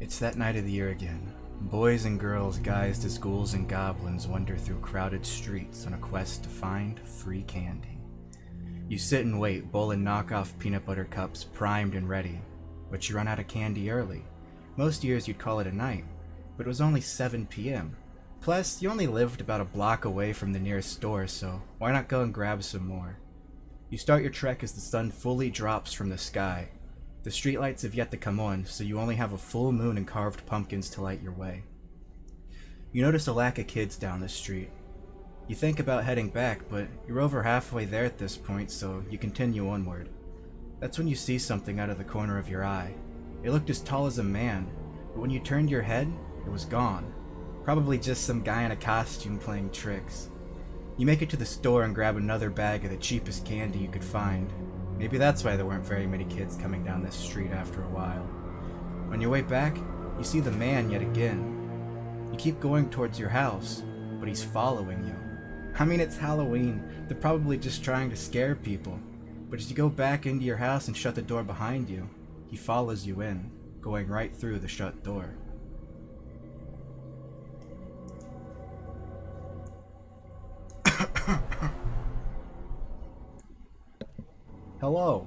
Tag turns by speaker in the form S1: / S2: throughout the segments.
S1: It's that night of the year again. Boys and girls guised as ghouls and goblins wander through crowded streets on a quest to find free candy. You sit and wait, bowling knockoff peanut butter cups primed and ready, but you run out of candy early. Most years you'd call it a night, but it was only 7 p.m. Plus, you only lived about a block away from the nearest store, so why not go and grab some more? You start your trek as the sun fully drops from the sky. The streetlights have yet to come on, so you only have a full moon and carved pumpkins to light your way. You notice a lack of kids down the street. You think about heading back, but you're over halfway there at this point, so you continue onward. That's when you see something out of the corner of your eye. It looked as tall as a man, but when you turned your head, it was gone. Probably just some guy in a costume playing tricks. You make it to the store and grab another bag of the cheapest candy you could find. Maybe that's why there weren't very many kids coming down this street after a while. On your way back, you see the man yet again. You keep going towards your house, but he's following you. I mean, it's Halloween. They're probably just trying to scare people. But as you go back into your house and shut the door behind you, he follows you in, going right through the shut door. Hello.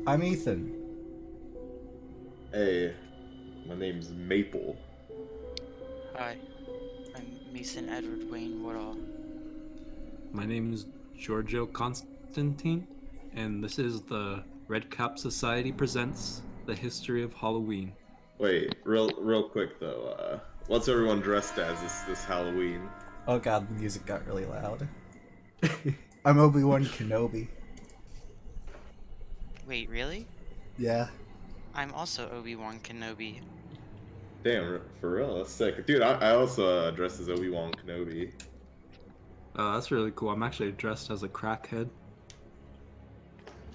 S1: I'm Ethan.
S2: Hey, my name's Maple.
S3: Hi, I'm Mason Edward Wayne Woodall.
S4: My name is Giorgio Constantine, and this is the Redcap Society presents the history of Halloween.
S2: Wait, real quick though, what's everyone dressed as this Halloween?
S1: Oh god, the music got really loud. I'm Obi-Wan Kenobi.
S3: Wait, really?
S1: Yeah.
S3: I'm also Obi-Wan Kenobi.
S2: Damn, for real, that's sick. Dude, I also dressed as Obi-Wan Kenobi.
S4: That's really cool. I'm actually dressed as a crackhead.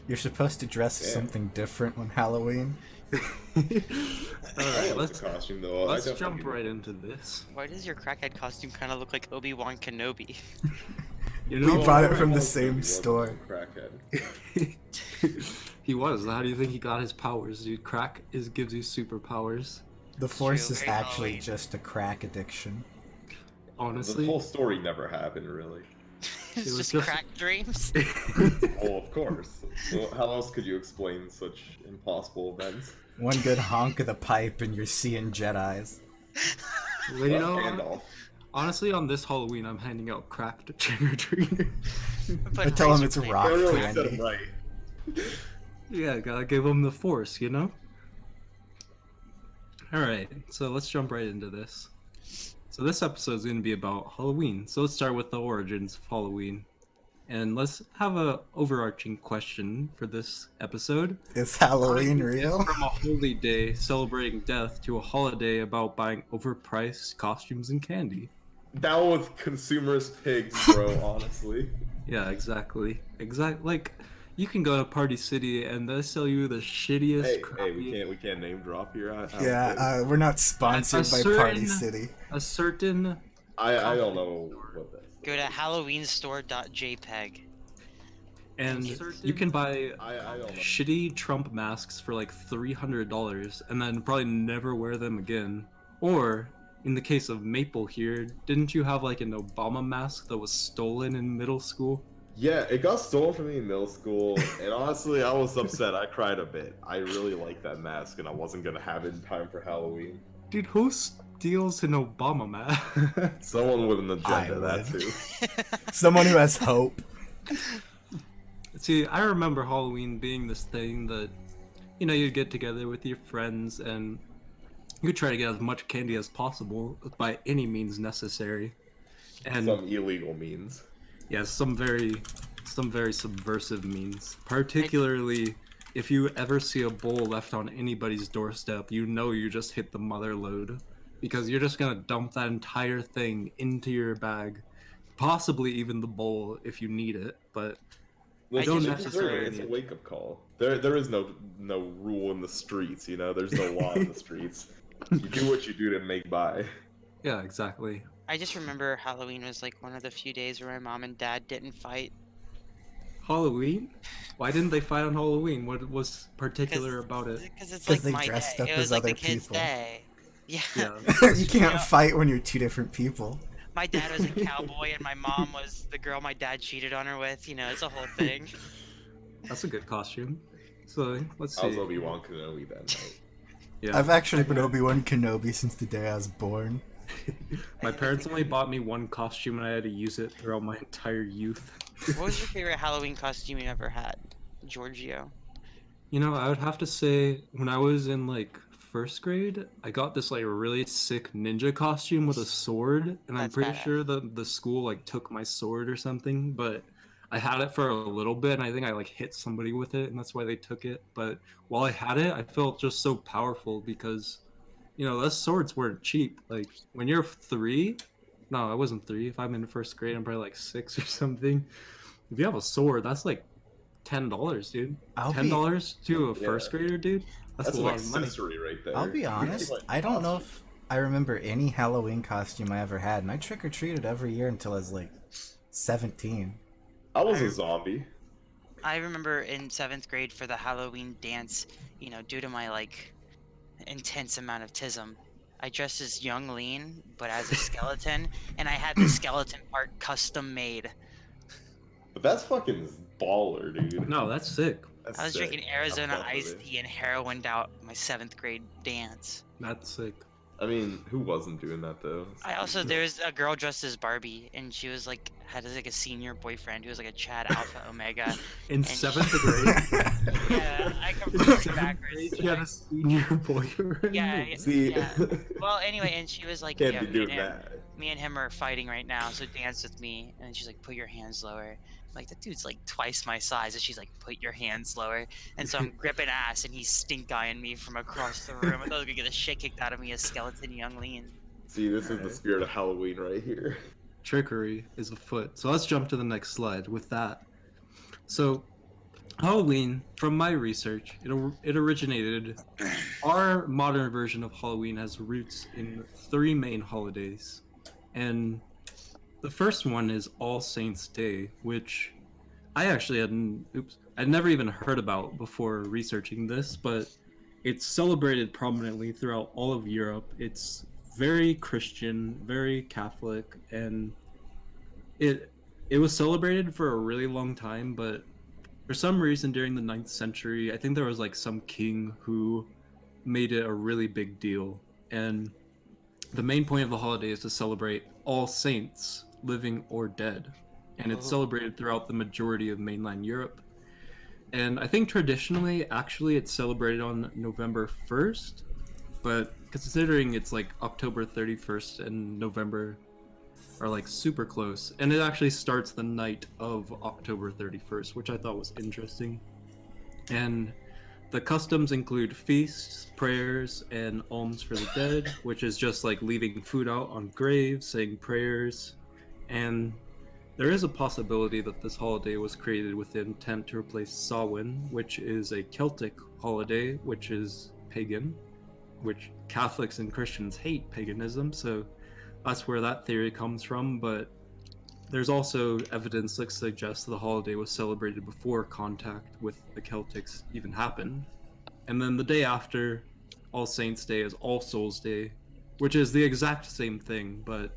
S1: You're supposed to dress as something different on Halloween.
S4: Alright, let's
S2: costume though.
S4: let's jump right into this.
S3: Why does your crackhead costume kind of look like Obi-Wan Kenobi?
S4: You
S1: We
S4: know,
S1: bought it from the same store.
S2: Crackhead.
S4: he was. How do you think he got his powers? Dude, crack gives you superpowers.
S1: The Force
S3: True,
S1: is
S3: very
S1: actually
S3: Halloween.
S1: just a crack addiction.
S4: Honestly,
S2: The whole story never happened, really.
S3: It's
S4: was
S3: just
S4: just-
S3: crack dreams.
S2: Well, of course. Well, how else could you explain such impossible events?
S1: One good honk of the pipe and you're seeing Jedis.
S4: Well, you know,
S2: Gandalf.
S4: honestly, on this Halloween, I'm handing out crack to trick-or-treaters.
S1: I tell him it's rock
S2: I really said
S1: candy.
S2: it right.
S4: Yeah, gotta give them the force, you know? Alright, so let's jump right into this. So this episode is going to be about Halloween. So let's start with the origins of Halloween. And let's have a overarching question for this episode.
S1: Is Halloween real?
S4: From a holy day celebrating death to a holiday about buying overpriced costumes and candy.
S2: Down with consumerist pigs, bro, honestly.
S4: Yeah, exactly. Like, you can go to Party City and they sell you the shittiest
S2: Hey,
S4: crappy...
S2: we can't name drop here. I don't think.
S1: Yeah, we're not sponsored by Party City.
S4: A certain...
S2: I don't know what that is.
S3: Go to halloweenstore.jpg.
S4: And you can buy
S2: I don't know.
S4: shitty Trump masks for like $300 and then probably never wear them again. Or, in the case of Maple here, didn't you have like an Obama mask that was stolen in middle school?
S2: Yeah, it got stolen from me in middle school, and honestly, I was upset. I cried a bit. I really liked that mask, and I wasn't gonna have it in time for Halloween.
S4: Dude, who steals an Obama mask?
S2: Someone with an agenda,
S1: I
S2: that
S1: would.
S2: too.
S1: Someone who has hope.
S4: See, I remember Halloween being this thing that, you know, you'd get together with your friends and you'd try to get as much candy as possible by any means necessary. And
S2: Some illegal means.
S4: yeah, some very subversive means. Particularly if you ever see a bowl left on anybody's doorstep, you know you just hit the mother load. Because you're just gonna dump that entire thing into your bag. Possibly even the bowl if you need it, but
S2: Listen,
S3: don't
S2: it's
S4: necessarily
S2: it's a
S4: need-
S2: wake-up call. There is no rule in the streets, you know? There's no law in the streets. You do what you do to make by.
S4: yeah, exactly.
S3: I just remember Halloween was like one of the few days where my mom and dad didn't fight.
S4: Halloween? Why didn't they fight on Halloween? What was particular about it?
S3: Because it's
S1: 'Cause
S3: like
S1: they
S3: my
S1: dressed
S3: day.
S1: up
S3: It
S1: as
S3: was like the
S1: other
S3: kids'
S1: people.
S3: day. Yeah.
S4: Yeah,
S1: You can't
S3: know-
S1: fight when you're two different people.
S3: My dad was a cowboy and my mom was the girl my dad cheated on her with. You know, it's a whole thing.
S4: that's a good costume. So let's
S2: I was
S4: see.
S2: Obi-Wan Kenobi that night.
S4: Yeah,
S1: I've actually been Obi-Wan Kenobi since the day I was born.
S4: my parents only bought me one costume, and I had to use it throughout my entire youth.
S3: What was your favorite Halloween costume you ever had, Giorgio?
S4: You know, I would have to say when I was in like first grade, I got this like really sick ninja costume with a sword, and I'm
S3: That's
S4: pretty
S3: badass.
S4: sure the school like took my sword or something, but I had it for a little bit, and I think I like hit somebody with it, and that's why they took it. But while I had it, I felt just so powerful because, you know, those swords weren't cheap. Like when you're 3, no, I wasn't 3. If I'm in first grade, I'm probably like 6 or something. If you have a sword, that's like $10, dude.
S1: I'll
S4: ten
S1: be
S4: dollars to a
S2: Yeah.
S4: first grader, dude. That's
S2: That's
S4: a
S2: an
S4: lot of money.
S2: accessory right there.
S1: I'll be
S2: You're
S1: honest.
S2: like,
S1: I don't know
S2: costume.
S1: if I remember any Halloween costume I ever had, and I trick or treated every year until I was like 17.
S2: I was a zombie.
S3: I remember in 7th grade for the Halloween dance, you know, due to my like intense amount of tism, I dressed as young lean, but as a skeleton, and I had the skeleton part custom made.
S2: But that's fucking baller, dude.
S4: No, that's sick.
S2: That's
S3: I was
S2: sick.
S3: drinking
S2: I
S3: Arizona
S2: fuck with
S3: iced
S2: it.
S3: tea and heroined out my 7th grade dance.
S4: That's sick.
S2: I mean, who wasn't doing that though?
S3: I also there was a girl dressed as Barbie, and she was like had like a senior boyfriend who was like a Chad Alpha Omega.
S4: In
S3: she-
S4: 7th grade.
S3: Yeah, I
S4: In
S3: completely
S4: 7th
S3: backwards.
S4: grade, she had a senior boyfriend.
S3: Yeah,
S2: See,
S3: yeah. Well, anyway, and she was like,
S2: can't
S3: "Yeah,
S2: be
S3: me and
S2: doing
S3: him,
S2: that.
S3: me and him are fighting right now, so dance with me." And she's like, "Put your hands lower." I'm like, that dude's like twice my size, and she's like, "Put your hands lower." And so I'm gripping ass, and he's stink eyeing me from across the room. I thought I was gonna get the shit kicked out of me as skeleton young lean.
S2: See, this is the
S4: Alright.
S2: spirit of Halloween right here.
S4: Trickery is afoot. So let's jump to the next slide with that. So, Halloween, from my research, it originated. Our modern version of Halloween has roots in 3 main holidays. And the first one is All Saints' Day, which I actually I'd never even heard about before researching this, but it's celebrated prominently throughout all of Europe. It's very Christian, very Catholic, and it it was celebrated for a really long time, but for some reason during the 9th century, I think there was like some king who made it a really big deal. And the main point of the holiday is to celebrate all saints, living or dead. And it's
S3: Oh.
S4: celebrated throughout the majority of mainland Europe. And I think traditionally, actually, it's celebrated on November 1st, but considering it's like October 31st and November are like super close, and it actually starts the night of October 31st, which I thought was interesting. And the customs include feasts, prayers, and alms for the dead, which is just like leaving food out on graves, saying prayers. And there is a possibility that this holiday was created with the intent to replace Samhain, which is a Celtic holiday, which is pagan, which Catholics and Christians hate paganism, so that's where that theory comes from. But there's also evidence that suggests the holiday was celebrated before contact with the Celtics even happened. And then the day after All Saints' Day is All Souls' Day, which is the exact same thing, but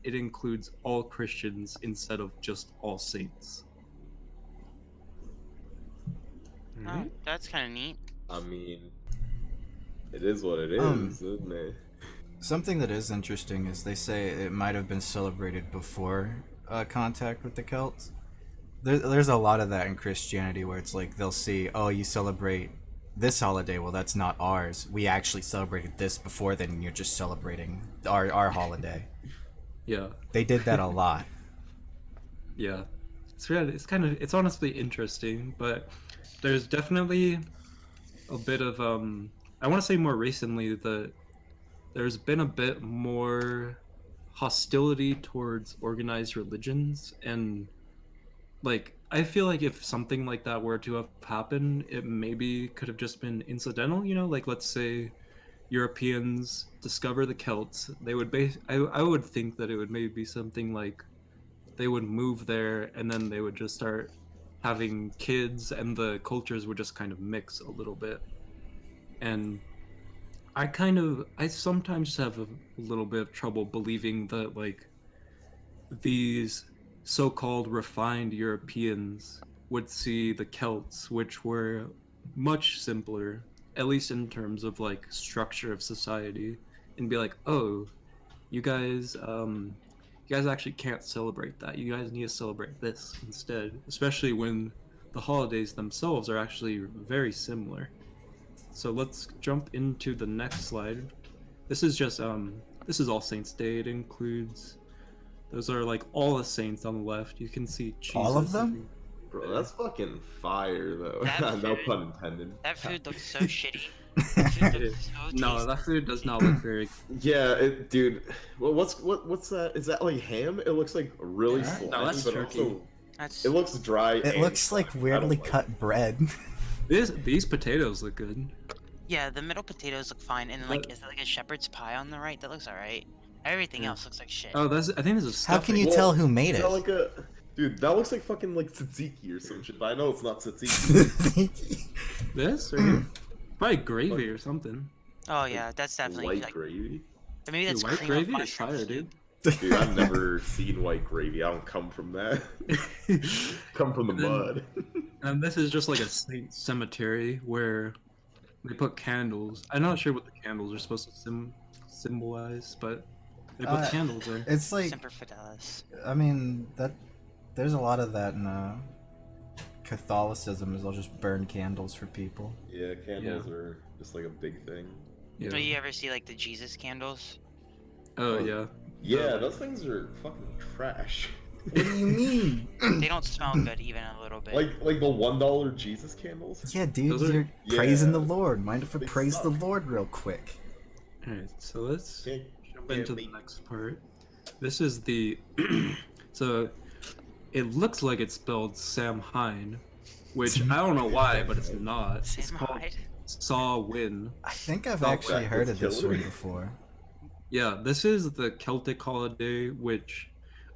S4: it includes all Christians instead of just all saints.
S3: Oh, that's kind of neat.
S2: I mean, it is what it is, isn't it?
S1: Something that is interesting is they say it might have been celebrated before contact with the Celts. There's a lot of that in Christianity where it's like they'll see, oh, you celebrate this holiday. Well, that's not ours. We actually celebrated this before then, and you're just celebrating our holiday.
S4: Yeah.
S1: They did that a lot.
S4: Yeah. It's honestly interesting, but there's definitely a bit of I want to say more recently that there's been a bit more hostility towards organized religions, and like I feel like if something like that were to have happened, it maybe could have just been incidental, you know, like let's say Europeans discover the Celts, they would I would think that it would maybe be something like they would move there and then they would just start having kids, and the cultures would just kind of mix a little bit. And I sometimes have a little bit of trouble believing that like these so-called refined Europeans would see the Celts, which were much simpler, at least in terms of like structure of society, and be like, oh, you guys actually can't celebrate that. You guys need to celebrate this instead, especially when the holidays themselves are actually very similar. So let's jump into the next slide. This is just this is All Saints Day. It includes those are like all the saints on the left. You can see Jesus.
S1: All of them?
S2: Bro, that's fucking fire though.
S3: That
S2: No
S3: food-
S2: pun intended.
S3: That food looks so shitty. That food
S4: It
S3: looks
S4: is.
S3: so
S4: No, that
S3: tasteless.
S4: food does not look very.
S2: Yeah, dude. Well, what's that? Is that like ham? It looks like really
S1: Yeah.
S2: slimy,
S4: No, that's
S2: but
S4: turkey.
S2: also
S3: That's
S2: it looks dry.
S1: It
S2: and
S1: looks like
S2: slimy. I
S1: weirdly
S2: don't like
S1: cut bread.
S4: These potatoes look good.
S3: yeah. The middle potatoes look fine, and then like
S4: But-
S3: is that like a shepherd's pie on the right? That looks alright. Everything
S4: Yeah.
S3: else looks like shit.
S4: Oh, I think this is
S1: How can
S4: stuffing.
S1: you
S2: Well,
S1: tell who made
S2: Is
S1: it?
S2: that like a dude? That looks like fucking like tzatziki or some shit. But I know it's not tzatziki.
S4: This or here? Probably gravy or something.
S3: Oh yeah, that's definitely
S2: White
S3: like
S2: gravy.
S3: or maybe that's
S4: Dude, white
S3: cream
S4: gravy
S3: of
S4: is
S3: mushroom
S4: fire,
S3: soup.
S4: dude.
S2: Dude, I've never seen white gravy. I don't come from that. Come from the
S4: And then-
S2: mud.
S4: And this is just like a saint cemetery where they put candles. I'm not sure what the candles are supposed to symbolize, but they put candles there.
S1: It's like,
S3: Semper Fidelis.
S1: I mean, there's a lot of that in Catholicism, is they'll just burn candles for people.
S2: Yeah, candles are just like a big thing.
S4: Yeah.
S3: Do you ever see like the Jesus candles?
S4: Oh yeah.
S2: Yeah, those things are fucking trash.
S1: What do you mean?
S3: They don't smell good even a little bit.
S2: like the $1 Jesus candles.
S1: Yeah, dude,
S4: Those are-
S1: you're praising the
S2: Yeah.
S1: Lord. Mind if I
S2: They
S1: praise the
S2: suck.
S1: Lord real quick?
S4: Alright, so let's
S2: Can't-
S4: jump
S2: can't
S4: into the
S2: beat-
S4: next part. This is the so it looks like it's spelled Sam Hine, which I don't know why, but it's not. It's
S3: Sam
S4: called
S3: Hyde.
S4: Saw Win.
S1: I think I've
S2: Oh,
S1: actually
S2: that
S1: heard
S2: was
S1: of this
S2: killer.
S1: one before.
S4: Yeah, this is the Celtic holiday, which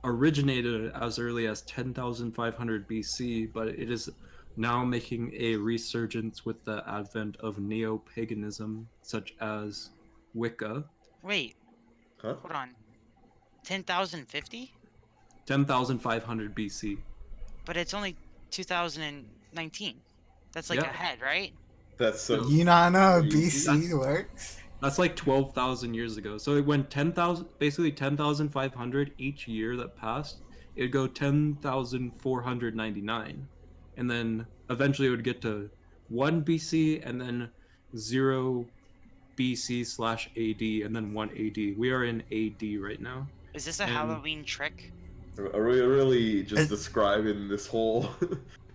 S4: originated as early as 10,500 BC, but it is now making a resurgence with the advent of neo-paganism, such as Wicca.
S3: Wait,
S2: Huh?
S3: hold on. 10,050?
S4: 10,500 BC.
S3: But it's only 2019. That's like
S4: Yeah.
S3: ahead, right?
S2: That's so.
S1: You not know how
S2: Crazy.
S1: BC works?
S4: That's like 12,000 years ago. So it went 10,000, basically 10,500 each year that passed. It'd go 10,499. And then eventually it would get to 1 BC and then 0 BC slash AD and then 1 AD. We are in AD right now.
S3: Is this a
S4: And-
S3: Halloween trick?
S2: Are we really just
S1: It-
S2: describing this whole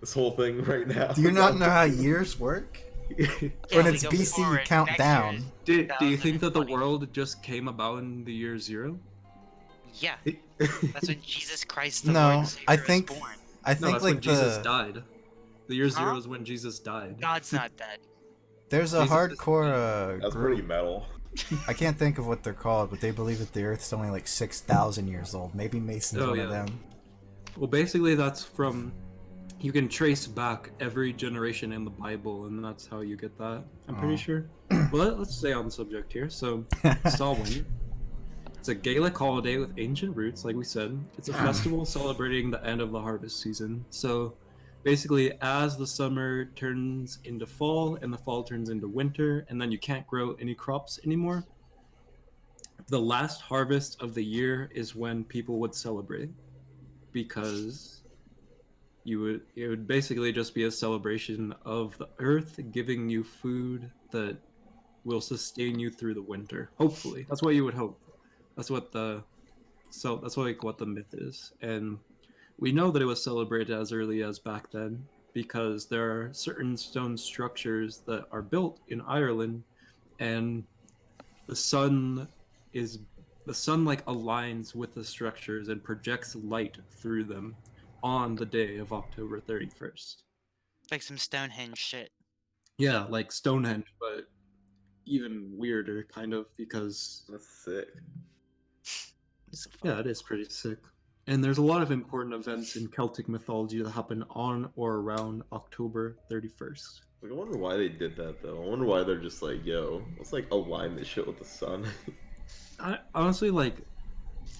S2: this whole thing right now?
S1: Do you not know how years work?
S3: Yeah,
S1: When
S3: we
S1: it's
S3: go
S1: BC, you
S3: forward.
S1: count
S3: Next
S1: down.
S3: year is
S4: Do you think that the
S3: 2020.
S4: world just came about in the year 0?
S3: Yeah, that's when Jesus Christ the
S1: No,
S3: Lord and Savior
S1: I
S3: was
S1: think-
S3: born.
S1: I
S4: No,
S1: think
S4: that's
S1: like
S4: when Jesus
S1: the
S4: died. The year 0
S3: Huh?
S4: is when Jesus died.
S3: God's not dead.
S1: there's a
S4: Jesus is-
S1: hardcore
S2: That's pretty
S1: group.
S2: metal.
S1: I can't think of what they're called, but they believe that the Earth's only like 6,000 years old. Maybe Mason's
S4: Oh,
S1: one of
S4: yeah.
S1: them.
S4: Well, basically, that's from. You can trace back every generation in the Bible, and that's how you get that. I'm pretty
S1: Oh.
S4: sure. Well, let's stay on the subject here. So, Samhain. It's a Gaelic holiday with ancient roots, like we said. It's a festival celebrating the end of the harvest season. So, basically, as the summer turns into fall and the fall turns into winter, and then you can't grow any crops anymore, the last harvest of the year is when people would celebrate, because it would basically just be a celebration of the earth giving you food that will sustain you through the winter. Hopefully, that's what you would hope. That's what what the myth is, and we know that it was celebrated as early as back then because there are certain stone structures that are built in Ireland, and the sun like aligns with the structures and projects light through them on the day of October 31st.
S3: Like some Stonehenge shit.
S4: Yeah, like Stonehenge, but even weirder, kind of, because
S2: That's sick.
S3: It's
S4: yeah, it is pretty sick. And there's a lot of important events in Celtic mythology that happen on or around October 31st.
S2: Like, I wonder why they did that though. I wonder why they're just like, yo, let's like align this shit with the sun.
S4: I honestly like.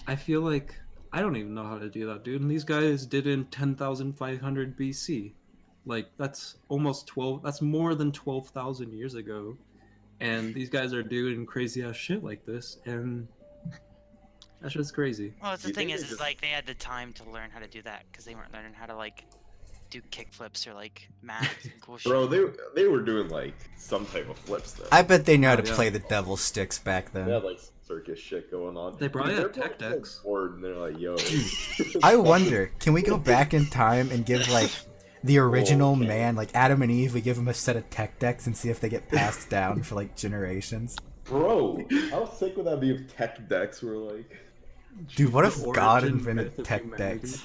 S4: I feel like I don't even know how to do that, dude. And these guys did it in 10,500 BC. Like that's almost 12. That's more than 12,000 years ago. And these guys are doing crazy ass shit like this, and that's just crazy.
S3: Well, it's the
S2: You
S3: thing
S2: think
S3: is,
S2: they just-
S3: like they had the time to learn how to do that because they weren't learning how to like do kickflips or like math and cool
S2: Bro,
S3: shit.
S2: they were doing like some type of flips though.
S1: I bet they knew how to
S4: Yeah.
S1: play the devil sticks back
S2: They
S1: then.
S2: had like some circus shit going on.
S4: They probably
S2: Dude,
S4: had
S2: they're
S4: tech
S2: probably, like,
S4: decks.
S2: bored and they're like, yo.
S1: I wonder, can we go back in time and give like the original
S2: okay.
S1: man, like Adam and Eve, we give them a set of tech decks and see if they get passed down for like generations?
S2: Bro, how sick would that be if tech decks were like?
S1: Dude, what
S4: The
S1: if God
S4: origin
S1: invented
S4: myth of
S1: tech
S4: humanity.
S1: decks?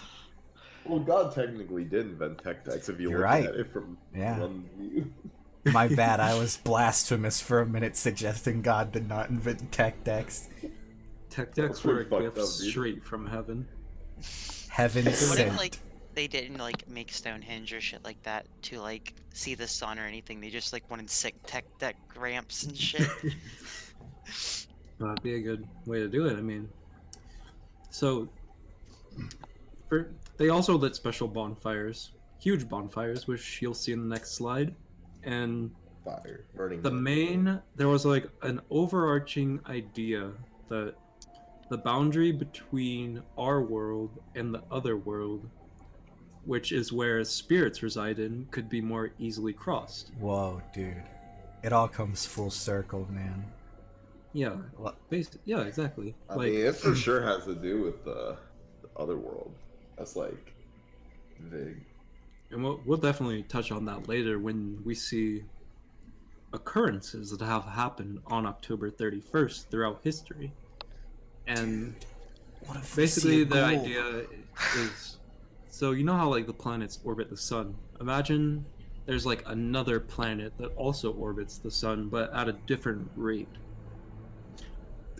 S2: Well, God technically did invent tech decks if you
S1: You're
S2: look
S1: right.
S2: at it from
S1: Yeah.
S2: one view.
S1: My bad, I was blasphemous for a minute suggesting God did not invent tech decks.
S4: Tech
S2: That's
S4: decks were a
S2: pretty fucked
S4: gift
S2: up, dude.
S4: straight from heaven.
S1: Heaven
S3: What if
S1: sent.
S3: like they didn't like make Stonehenge or shit like that to like see the sun or anything? They just like wanted sick tech deck ramps and shit.
S4: That'd be a good way to do it. I mean, so they also lit special bonfires, huge bonfires, which you'll see in the next slide. And
S2: Fire, burning.
S4: there was like an overarching idea that the boundary between our world and the other world, which is where spirits reside in, could be more easily crossed.
S1: Whoa, dude. It all comes full circle, man.
S4: Yeah,
S1: What?
S4: yeah, exactly.
S2: I
S4: Like,
S2: mean, it for sure has to do with the other world. That's like big.
S4: and we'll definitely touch on that later when we see occurrences that have happened on October 31st throughout history. And
S1: What if we see
S4: basically
S1: a
S4: the
S1: goal?
S4: idea is, so you know how like the planets orbit the sun? Imagine there's like another planet that also orbits the sun but at a different rate.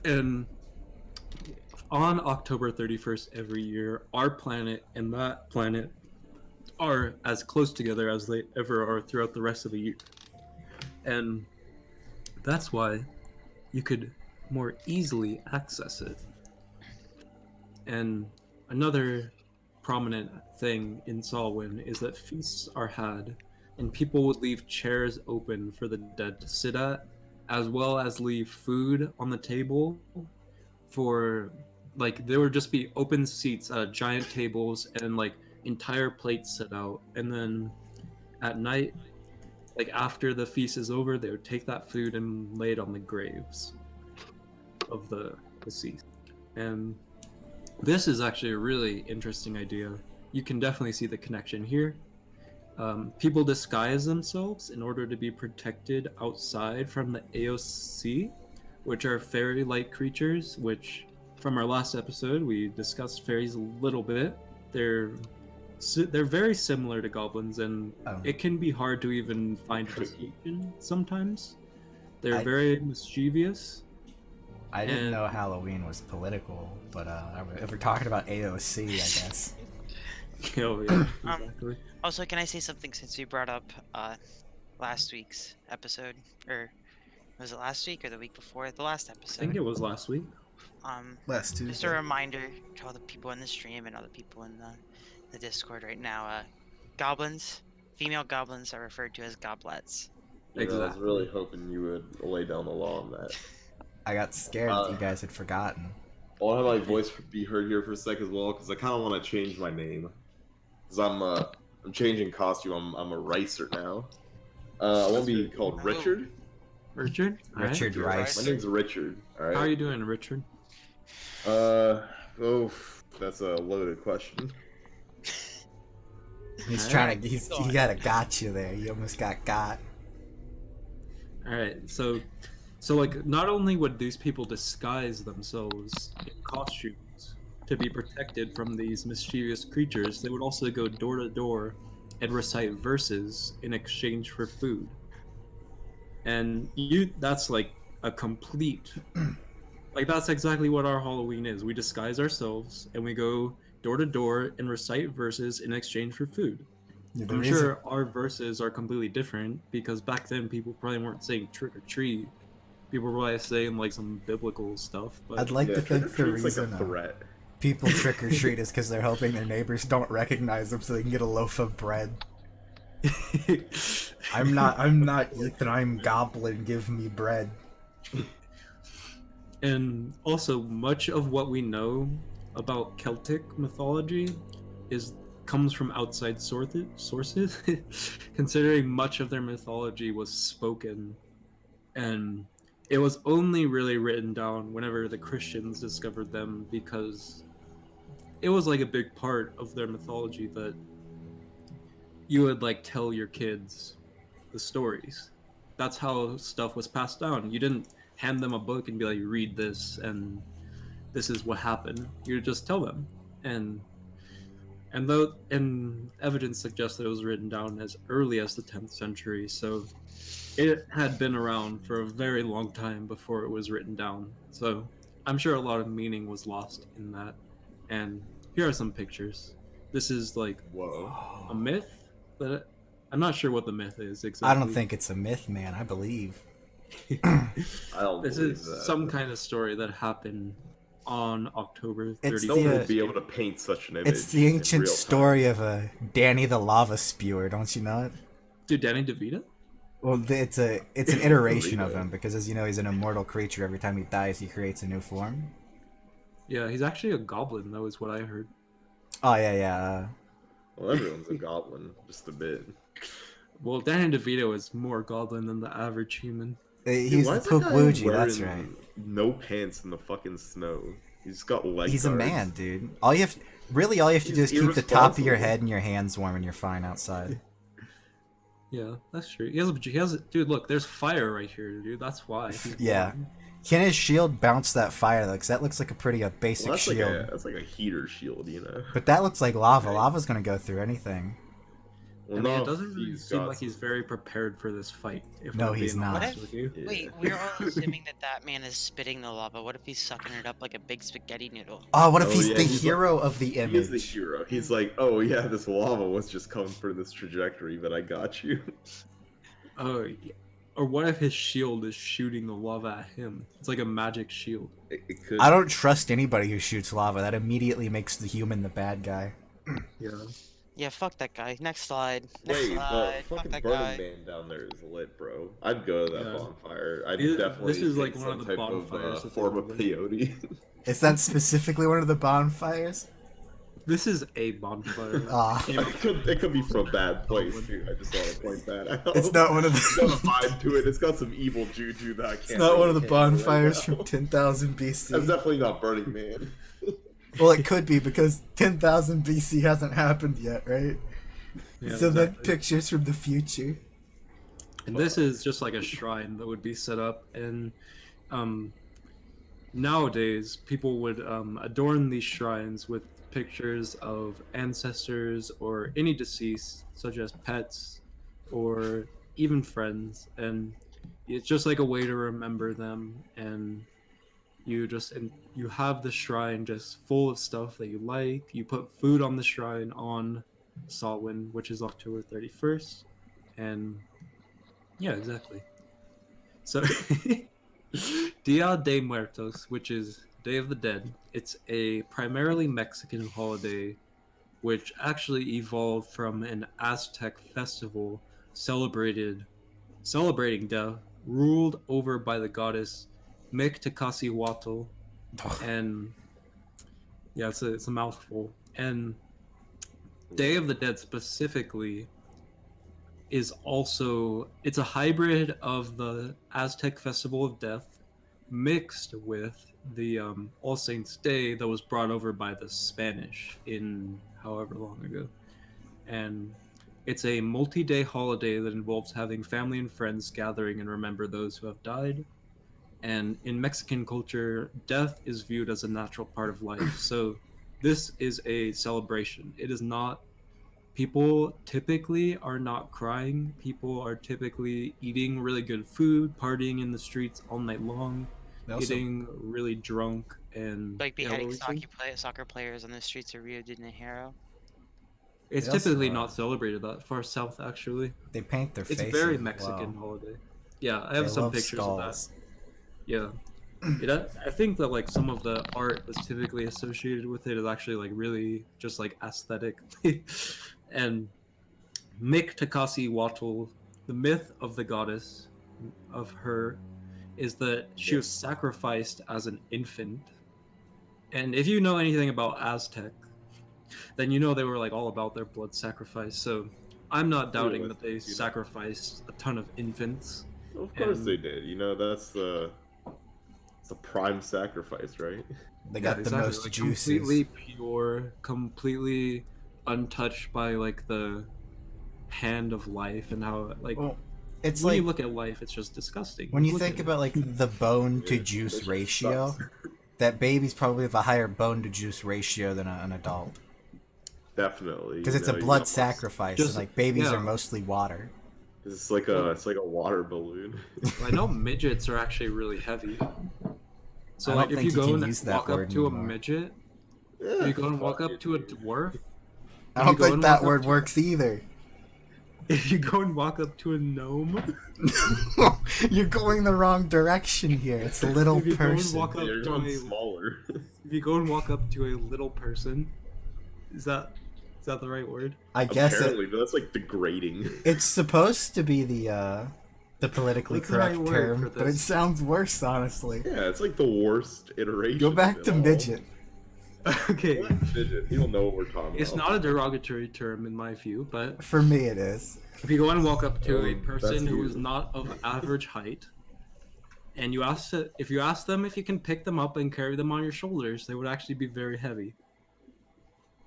S4: And on October 31st every year, our planet and that planet are as close together as they ever are throughout the rest of the year. And that's why you could more easily access it. And another prominent thing in Samhain is that feasts are had, and people would leave chairs open for the dead to sit at, as well as leave food on the table for, like, there would just be open seats at giant tables and like entire plates set out. And then at night, like after the feast is over, they would take that food and lay it on the graves of the deceased. And this is actually a really interesting idea. You can definitely see the connection here. People disguise themselves in order to be protected outside from the AOC, which are fairy-like creatures, which from our last episode we discussed fairies a little bit. They're very similar to goblins, and
S1: Oh.
S4: it can be hard to even find a distinction sometimes. They're
S1: I-
S4: very mischievous.
S1: I didn't
S4: and-
S1: know Halloween was political, but if we're talking about AOC, I guess.
S4: Oh yeah, exactly.
S3: Also, can I say something since we brought up last week's episode, or was it last week or the week before? The last
S4: I think
S3: episode.
S4: it was last week.
S1: Last
S3: Just a
S1: Tuesday.
S3: reminder to all the people in the stream and all the people in the Discord right now. Goblins, female goblins are referred to as goblets.
S2: You know, I was
S4: Exactly.
S2: really hoping you would lay down the law on that.
S1: I got scared that you guys had forgotten.
S2: I want to have my voice be heard here for a sec as well, because I kind of want to change my name. Because I'm changing costume. I'm a Ricer now. I won't be called Richard.
S4: Richard? Alright.
S1: Richard Rice.
S2: My name's Richard. All right.
S4: How are you doing, Richard?
S2: Oh, that's a loaded question.
S1: He's
S4: Alright.
S1: trying to. He got a gotcha there. You almost got.
S4: Alright, so like not only would these people disguise themselves in costumes to be protected from these mischievous creatures, they would also go door to door and recite verses in exchange for food. And that's like a complete like that's exactly what our Halloween is. We disguise ourselves and we go door to door and recite verses in exchange for food.
S1: Yeah, the
S4: I'm
S1: reason-
S4: sure our verses are completely different because back then people probably weren't saying trick or treat. People were probably saying like some biblical stuff. But
S1: I'd like
S2: yeah,
S1: to
S2: trick
S1: think
S2: or
S1: the
S2: treat's like
S1: reason
S2: a threat.
S1: people trick or treat is because they're hoping their neighbors don't recognize them so they can get a loaf of bread. I'm not Ethan, I'm Goblin, give me bread.
S4: And also, much of what we know about Celtic mythology comes from outside sources, considering much of their mythology was spoken, and it was only really written down whenever the Christians discovered them, because it was like a big part of their mythology that you would like tell your kids the stories. That's how stuff was passed down. You didn't hand them a book and be like, read this and this is what happened. You just tell them. And evidence suggests that it was written down as early as the 10th century, so it had been around for a very long time before it was written down. So I'm sure a lot of meaning was lost in that. And here are some pictures. This is like
S2: Whoa.
S4: a myth, but I'm not sure what the myth is exactly.
S1: I don't think it's a myth, man. I believe.
S2: I don't
S4: This
S2: believe
S4: is
S2: that.
S4: some kind of story that happened on October 31st.
S1: It's
S2: No one
S1: the,
S2: would be able to paint such an image.
S1: It's the
S2: in
S1: ancient
S2: real time.
S1: story of Danny the Lava Spewer, don't you know it?
S4: Dude, Danny DeVito?
S1: Well, it's an iteration of
S2: Burrito.
S1: him because, as you know, he's an immortal creature. Every time he dies, he creates a new form.
S4: Yeah, he's actually a goblin, though, is what I heard.
S1: Oh yeah.
S2: Well, everyone's a goblin, just a bit.
S4: Well, Danny DeVito is more goblin than the average human.
S1: He's
S2: Dude, why
S1: the
S2: is that guy
S1: Pookwoogie, that's
S2: wearing
S1: right.
S2: No pants in the fucking snow. He's got leg
S1: He's a
S2: guards.
S1: man, dude. All you have to do is
S2: He's
S1: keep the top of your
S2: irresponsible.
S1: head and your hands warm, and you're fine outside.
S4: Yeah, that's true. He has a, dude, look, there's fire right here, dude. That's why. he's
S1: Yeah.
S4: blind.
S1: Can his shield bounce that fire though? Because that looks like a pretty basic
S2: Well, that's
S1: shield.
S2: that's like a heater shield, you know.
S1: But that looks like lava.
S2: Right.
S1: Lava's gonna go through anything.
S2: Well,
S4: I mean,
S2: not
S4: it
S2: if
S4: doesn't really
S2: he's
S4: seem
S2: got
S4: like he's
S2: some-
S4: very prepared for this fight. If
S1: No,
S4: I'm
S1: he's
S4: being
S1: not.
S4: honest with you.
S2: Yeah.
S3: Wait, we're all assuming that man is spitting the lava. What if he's sucking it up like a big spaghetti noodle?
S1: Oh, what if
S2: Oh,
S1: he's
S2: yeah,
S1: the
S2: he's
S1: hero of the
S2: He is the
S1: image?
S2: hero. He's like, oh yeah, this lava was just coming for this trajectory, but I got you.
S4: Oh, yeah. Or what if his shield is shooting the lava at him? It's like a magic shield.
S2: It could.
S1: I don't trust anybody who shoots lava. That immediately makes the human the bad guy.
S4: Yeah.
S3: Yeah, fuck that guy. Next slide. Next
S2: Wait,
S3: slide.
S2: but
S3: Fuck
S2: fucking
S3: that
S2: Burning
S3: guy.
S2: Man down there is lit, bro. I'd go to that
S4: Yeah.
S2: bonfire. I'd
S4: This
S2: definitely
S4: is, like,
S2: take
S4: one of
S2: some
S4: the
S2: type
S4: bonfires that they
S2: form of
S4: live.
S2: peyote.
S1: Is that specifically one of the bonfires?
S4: This is a bonfire.
S1: Ah,
S2: it could be from a bad place too. I just want to point that out.
S1: it's not one of
S2: It's got a
S1: the.
S2: vibe to it. It's got some evil juju that I can't.
S1: It's not one of the
S2: really handle
S1: bonfires
S2: right
S1: from
S2: now.
S1: 10,000
S2: That's
S1: BC.
S2: definitely not Burning Man.
S1: Well, it could be because 10,000 BC hasn't happened yet, right?
S4: Yeah,
S1: So then
S4: exactly.
S1: pictures from the future.
S4: And this is just like a shrine that would be set up, and nowadays people would adorn these shrines with pictures of ancestors or any deceased, such as pets or even friends, and it's just like a way to remember them. And you have the shrine just full of stuff that you like. You put food on the shrine on Samhain, which is October 31st, and yeah, exactly. So, Dia de Muertos, which is Day of the Dead, it's a primarily Mexican holiday which actually evolved from an Aztec festival celebrating death, ruled over by the goddess Mictacasihuatl. And yeah, it's a mouthful. And Day of the Dead specifically is also, it's a hybrid of the Aztec Festival of Death mixed with the All Saints Day that was brought over by the Spanish in however long ago. And it's a multi-day holiday that involves having family and friends gathering and remember those who have died. And in Mexican culture, death is viewed as a natural part of life. So this is a celebration. It is not, people typically are not crying. People are typically eating really good food, partying in the streets all night long.
S1: They also,
S4: getting really drunk, and
S3: Like
S4: yeah, what
S3: beheading
S4: were you saying?
S3: soccer players on the streets of Rio de Janeiro.
S4: It's
S1: they also,
S4: typically not celebrated that far south, actually.
S1: they paint their
S4: It's
S1: faces
S4: very
S1: as
S4: Mexican
S1: well.
S4: holiday. Yeah, I
S1: They
S4: have some
S1: love
S4: pictures of that.
S1: skulls.
S4: Yeah. I think that like some of the art that's typically associated with it is actually like really just like aesthetic. And Mick Takasi Wattle, the myth of the goddess of her is that she was sacrificed as an infant. And if you know anything about Aztec, then you know they were like all about their blood sacrifice. So I'm not doubting that they sacrificed a ton of infants.
S2: Of course
S4: And
S2: they did. You know, that's the it's a prime sacrifice, right?
S1: They
S4: yeah,
S1: got the
S4: exactly.
S1: most
S4: Like
S1: juices.
S4: completely pure, completely untouched by like the hand of life and how like
S1: Well, it's
S4: when
S1: like
S4: you look at life, it's just disgusting.
S1: when
S4: Like,
S1: you
S4: look
S1: think
S4: at it.
S1: about like the bone to
S2: Yeah,
S1: juice
S2: that shit
S1: ratio,
S2: sucks.
S1: that babies probably have a higher bone to juice ratio than an adult
S2: Definitely.
S1: because
S2: you
S1: it's a
S2: know, you
S1: blood
S2: almost-
S1: sacrifice,
S4: Just
S1: and like babies
S4: yeah.
S1: are mostly water.
S2: It's like a water balloon.
S4: I know midgets are actually really heavy. So
S1: I
S4: like
S1: don't
S4: if
S1: think
S4: you
S1: you
S4: go
S1: can
S4: and
S1: use that
S4: walk up
S1: word
S4: to a
S1: anymore.
S4: midget,
S2: Yeah,
S4: if you go and walk
S2: fuck
S4: up
S2: it,
S4: to a
S2: dude.
S4: dwarf,
S1: I
S4: if
S1: don't
S4: you go
S1: think
S4: and
S1: that
S4: walk up
S1: word
S4: to-
S1: works either.
S4: if you go and walk up to a gnome,
S1: You're going the wrong direction here. It's a little
S4: if you go and
S1: person.
S4: walk up
S2: You're
S4: to
S2: going
S4: a
S2: smaller.
S4: if you go and walk up to a little person, is that the right word?
S1: I guess
S2: Apparently, but that's like degrading.
S1: it's supposed to be the politically
S4: What's the right
S1: correct
S4: word
S1: term,
S4: for
S1: but it
S4: this?
S1: sounds worse, honestly.
S2: Yeah, it's like the worst iteration.
S1: Go back to
S2: at all.
S1: midget.
S4: Okay,
S2: Midget. You don't know what we're talking
S4: it's
S2: about.
S4: not a derogatory term in my view, but
S1: For me, it is.
S4: if you go and walk up to
S2: Oh,
S4: a
S2: that's
S4: person who
S2: you.
S4: is not of average height, and if you ask them if you can pick them up and carry them on your shoulders, they would actually be very heavy.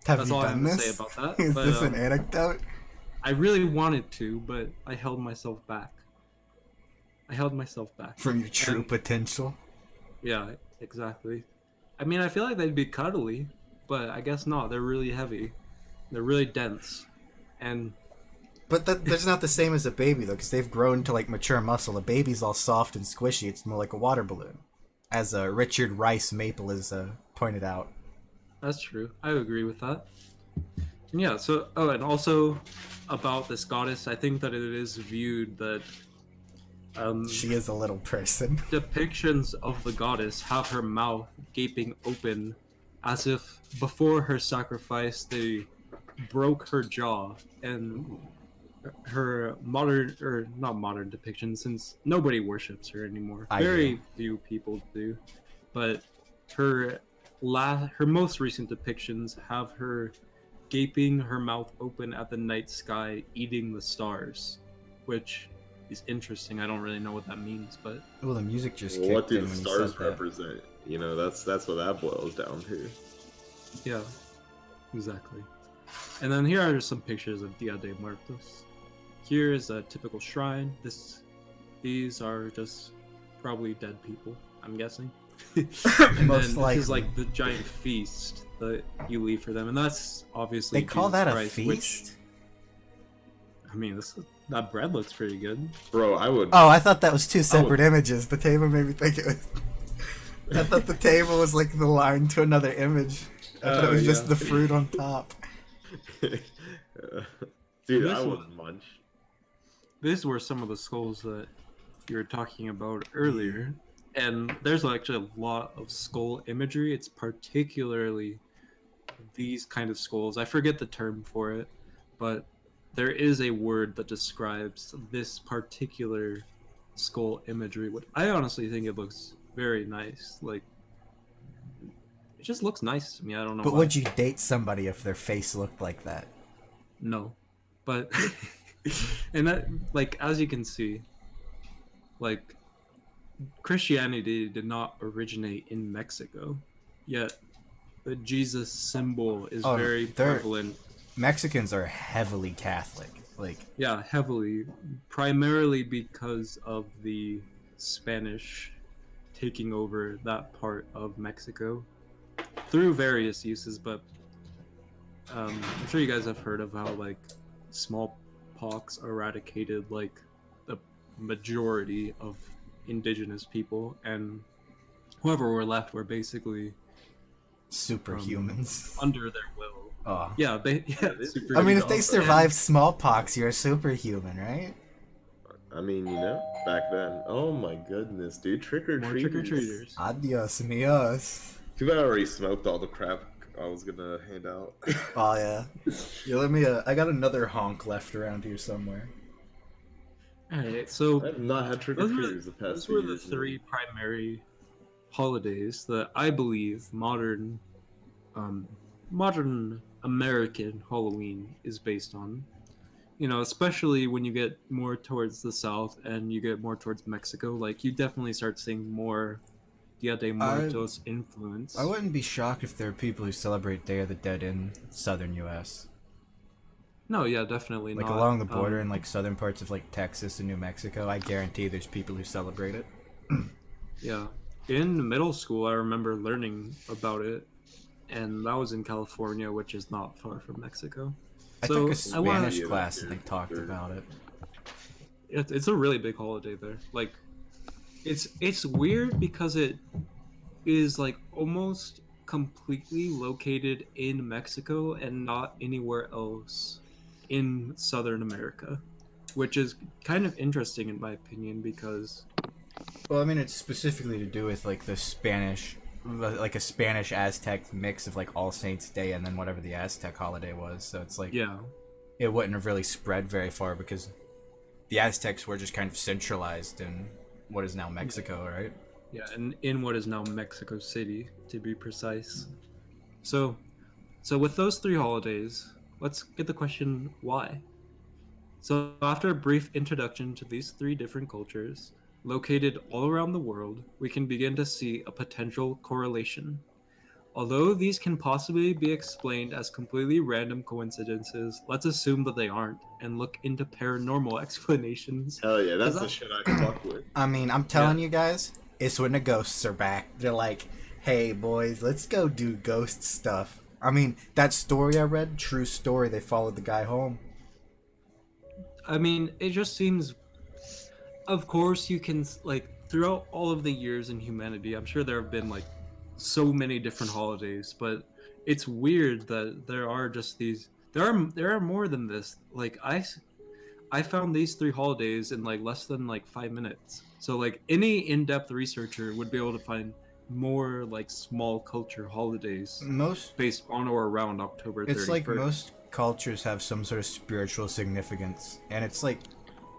S1: Have
S4: That's
S1: you
S4: all I
S1: done
S4: have to
S1: this?
S4: say about that.
S1: Is
S4: But
S1: this an anecdote?
S4: I really wanted to, but I held myself back.
S1: From your true
S4: And-
S1: potential?
S4: Yeah, exactly. I mean, I feel like they'd be cuddly, but I guess not. They're really heavy. They're really dense. And
S1: But that's not the same as a baby, though, because they've grown to like mature muscle. A baby's all soft and squishy. It's more like a water balloon, as Richard Rice Maple has pointed out.
S4: that's true. I agree with that. And yeah, so and also about this goddess, I think that it is viewed that
S1: She is a little person.
S4: depictions of the goddess have her mouth gaping open as if before her sacrifice they broke her jaw, and her modern or not modern depiction, since nobody worships her anymore,
S1: I
S4: very
S1: do.
S4: few people do, but her most recent depictions have her gaping her mouth open at the night sky eating the stars, which is interesting. I don't really know what that means, but
S1: Oh, the music just
S2: Well, what
S1: kicked
S2: do
S1: in
S2: the
S1: when you
S2: stars
S1: said that.
S2: represent? You know, that's what that boils down to.
S4: yeah, exactly. And then here are just some pictures of Dia de Muertos. Here is a typical shrine. These are just probably dead people, I'm guessing. And
S1: Most
S4: then this is
S1: likely.
S4: like the giant feast that you leave for them, and that's obviously
S1: They call
S4: Jesus
S1: that a
S4: Christ,
S1: feast?
S4: Which, I mean, that bread looks pretty good.
S2: Bro, I would.
S1: Oh, I thought that was two separate images. The table made me think it was. I thought the table was like the line to another image. I thought it was just
S4: yeah.
S1: the fruit on top.
S2: Dude,
S4: This
S2: I
S4: one-
S2: would munch.
S4: These were some of the skulls that you were talking about earlier, and there's actually a lot of skull imagery. It's particularly these kind of skulls. I forget the term for it, but there is a word that describes this particular skull imagery. What I honestly think it looks very nice. Like, it just looks nice to me. I don't know.
S1: But
S4: why.
S1: would you date somebody if their face looked like that?
S4: No, but and that, like, as you can see, like, Christianity did not originate in Mexico, yet the Jesus symbol is
S1: Oh,
S4: very
S1: they're-
S4: prevalent.
S1: Mexicans are heavily Catholic. Like,
S4: Yeah, heavily, primarily because of the Spanish taking over that part of Mexico through various uses, but I'm sure you guys have heard of how like smallpox eradicated like the majority of indigenous people, and whoever were left were basically
S1: Superhumans.
S4: under their will.
S1: Oh.
S4: Yeah,
S2: Yeah,
S4: super.
S1: I mean, if they
S2: And-
S1: survive smallpox, you're a superhuman, right?
S2: I mean, back then. Oh my goodness, dude! Trick or
S4: More
S2: treaters.
S4: trick or treaters.
S1: Adios, mios.
S2: Too bad I already smoked all the crap I was gonna hand out.
S1: Oh yeah. Yeah, let me. I got another honk left around here somewhere.
S4: All right, so
S2: I've not had trick or treaters the past
S4: those
S2: few
S4: were the
S2: years.
S4: three primary holidays that I believe modern American Halloween is based on. Especially when you get more towards the south and you get more towards Mexico, like you definitely start seeing more Dia de Muertos influence.
S1: I wouldn't be shocked if there are people who celebrate Day of the Dead in southern U.S.
S4: No, yeah, definitely
S1: Like
S4: not.
S1: along the border in like southern parts of like Texas and New Mexico. I guarantee there's people who celebrate it.
S4: Yeah. In middle school, I remember learning about it, and that was in California, which is not far from Mexico.
S1: I
S4: So,
S1: took a
S4: I wanna-
S1: Spanish class and they talked about it.
S4: It's a really big holiday there. Like, it's weird because it is like almost completely located in Mexico and not anywhere else in Southern America, which is kind of interesting in my opinion because
S1: Well, I mean, it's specifically to do with like the Spanish, like a Spanish Aztec mix of like All Saints Day and then whatever the Aztec holiday was. So it's like
S4: yeah,
S1: it wouldn't have really spread very far because the Aztecs were just kind of centralized in what is now Mexico, right?
S4: yeah, and in what is now Mexico City to be precise. So with those three holidays, let's get the question why. So after a brief introduction to these three different cultures, located all around the world, we can begin to see a potential correlation. Although these can possibly be explained as completely random coincidences, let's assume that they aren't and look into paranormal explanations.
S2: Hell yeah, that's
S4: Cause
S2: the shit I fuck with.
S1: I mean, I'm telling you guys, it's when the ghosts are back. They're like, hey, boys, let's go do ghost stuff. I mean, that story I read, true story, they followed the guy home.
S4: I mean, it just seems. Of course, you can like throughout all of the years in humanity. I'm sure there have been like so many different holidays, but it's weird that there are just these. There are more than this. Like I found these three holidays in like less than like 5 minutes. So like any in-depth researcher would be able to find more like small culture holidays
S1: Most,
S4: based on or around October 31st.
S1: it's like most cultures have some sort of spiritual significance, and it's like,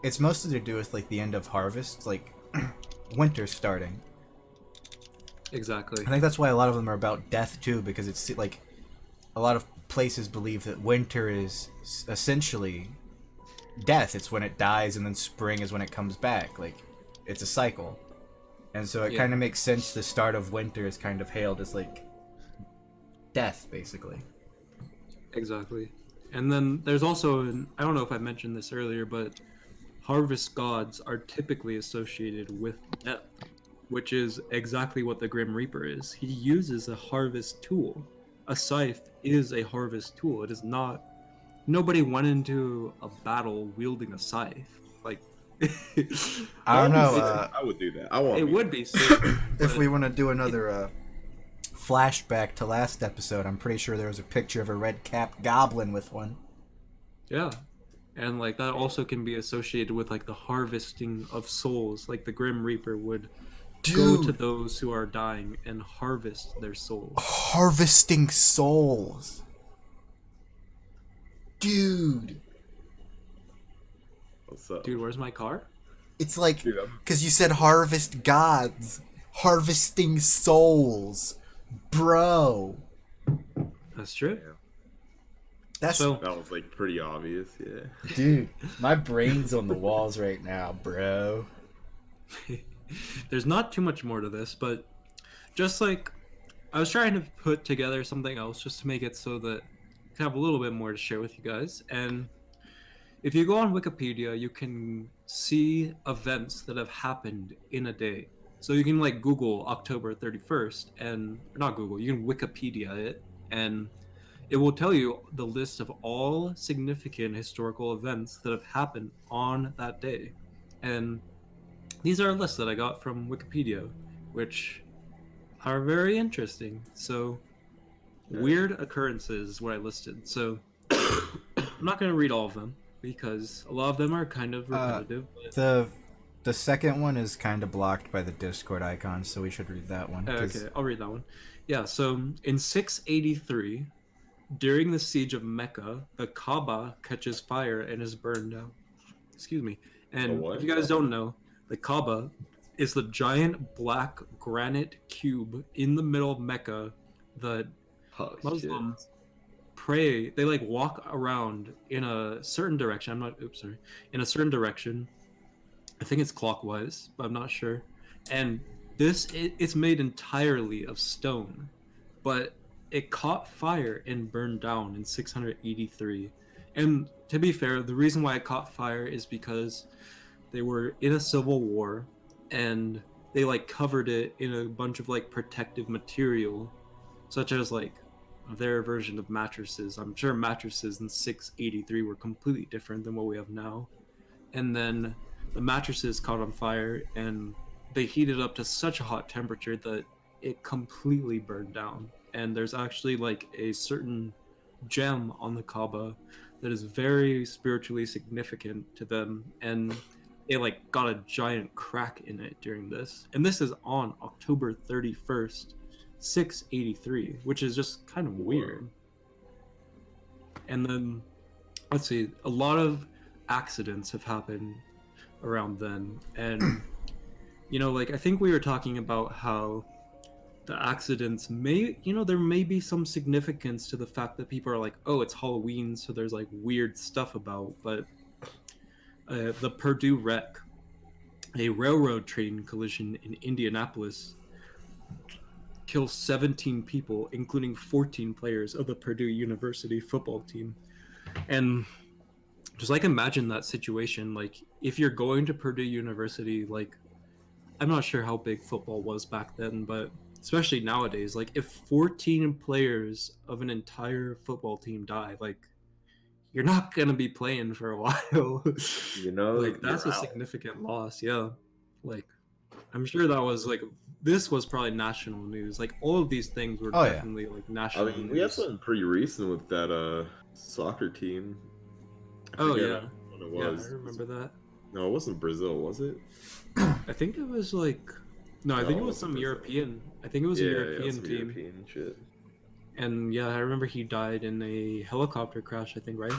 S1: it's mostly to do with like the end of harvest, like winter starting.
S4: Exactly.
S1: I think that's why a lot of them are about death too, because it's like a lot of places believe that winter is essentially death. It's when it dies, and then spring is when it comes back. Like, it's a cycle, and so it
S4: Yeah.
S1: kind of makes sense. The start of winter is kind of hailed as like death, basically.
S4: Exactly. And then there's also, I don't know if I mentioned this earlier, but harvest gods are typically associated with death, which is exactly what the Grim Reaper is. He uses a harvest tool. A scythe is a harvest tool. It is not. Nobody went into a battle wielding a scythe. Like,
S1: I don't know.
S2: I would do that. I want.
S4: it
S2: to.
S4: would be sick.
S1: If
S4: but-
S1: we want to do another flashback to last episode, I'm pretty sure there was a picture of a Redcap goblin with one.
S4: Yeah. And like that also can be associated with like the harvesting of souls. Like the Grim Reaper would go to
S1: Dude,
S4: those who are dying and harvest their souls.
S1: harvesting souls. Dude,
S2: What's up,
S4: Dude, where's my car?
S1: it's like,
S2: Dude, I'm-
S1: because you said harvest gods, harvesting souls, bro.
S4: That's true.
S1: That's
S4: So
S2: That was like pretty obvious. Yeah.
S1: dude. My brain's on the walls right now, bro.
S4: there's not too much more to this, but just like I was trying to put together something else just to make it so that I can have a little bit more to share with you guys. And if you go on Wikipedia, you can see events that have happened in a day. So you can like Google October 31st and not Google, you can Wikipedia it, and it will tell you the list of all significant historical events that have happened on that day. And these are lists that I got from Wikipedia, which are very interesting. So,
S2: Yeah.
S4: weird occurrences is what I listed. So, I'm not going to read all of them because a lot of them are kind of repetitive. But...
S1: The second one is kind of blocked by the Discord icon, so we should read that one.
S4: Okay, I'll read that one. Yeah, so in 683, during the siege of Mecca, the Kaaba catches fire and is burned down. Excuse me. And
S2: what?
S4: if you guys don't know, the Kaaba is the giant black granite cube in the middle of Mecca that
S2: Oh, shit.
S4: Muslims pray. They like walk around in a certain direction. In a certain direction. I think it's clockwise, but I'm not sure. And it's made entirely of stone, but it caught fire and burned down in 683. And to be fair, the reason why it caught fire is because they were in a civil war and they like covered it in a bunch of like protective material, such as like their version of mattresses. I'm sure mattresses in 683 were completely different than what we have now. And then the mattresses caught on fire and they heated up to such a hot temperature that it completely burned down. And there's actually like a certain gem on the Kaaba that is very spiritually significant to them, and they like got a giant crack in it during this. And this is on October 31st, 683, which is just kind of weird. And then let's see, a lot of accidents have happened around then. And like I think we were talking about how the accidents there may be some significance to the fact that people are like, oh, it's Halloween, so there's like weird stuff about. But the Purdue wreck, a railroad train collision in Indianapolis, kills 17 people, including 14 players of the Purdue University football team. And just like imagine that situation, like if you're going to Purdue University, like I'm not sure how big football was back then, but especially nowadays, like if 14 players of an entire football team die, like you're not gonna be playing for a while. Like that's a significant loss. Yeah, like I'm sure that was like this was probably national news. Like all of these things were definitely like national news.
S2: We had something pretty recent with that soccer team.
S4: Oh yeah,
S2: what it was.
S4: Yeah, I remember that.
S2: No, it wasn't Brazil, was it?
S4: I think it was like I think it was some European. I think it was a European team.
S2: European shit.
S4: And yeah, I remember he died in a helicopter crash, I think, right?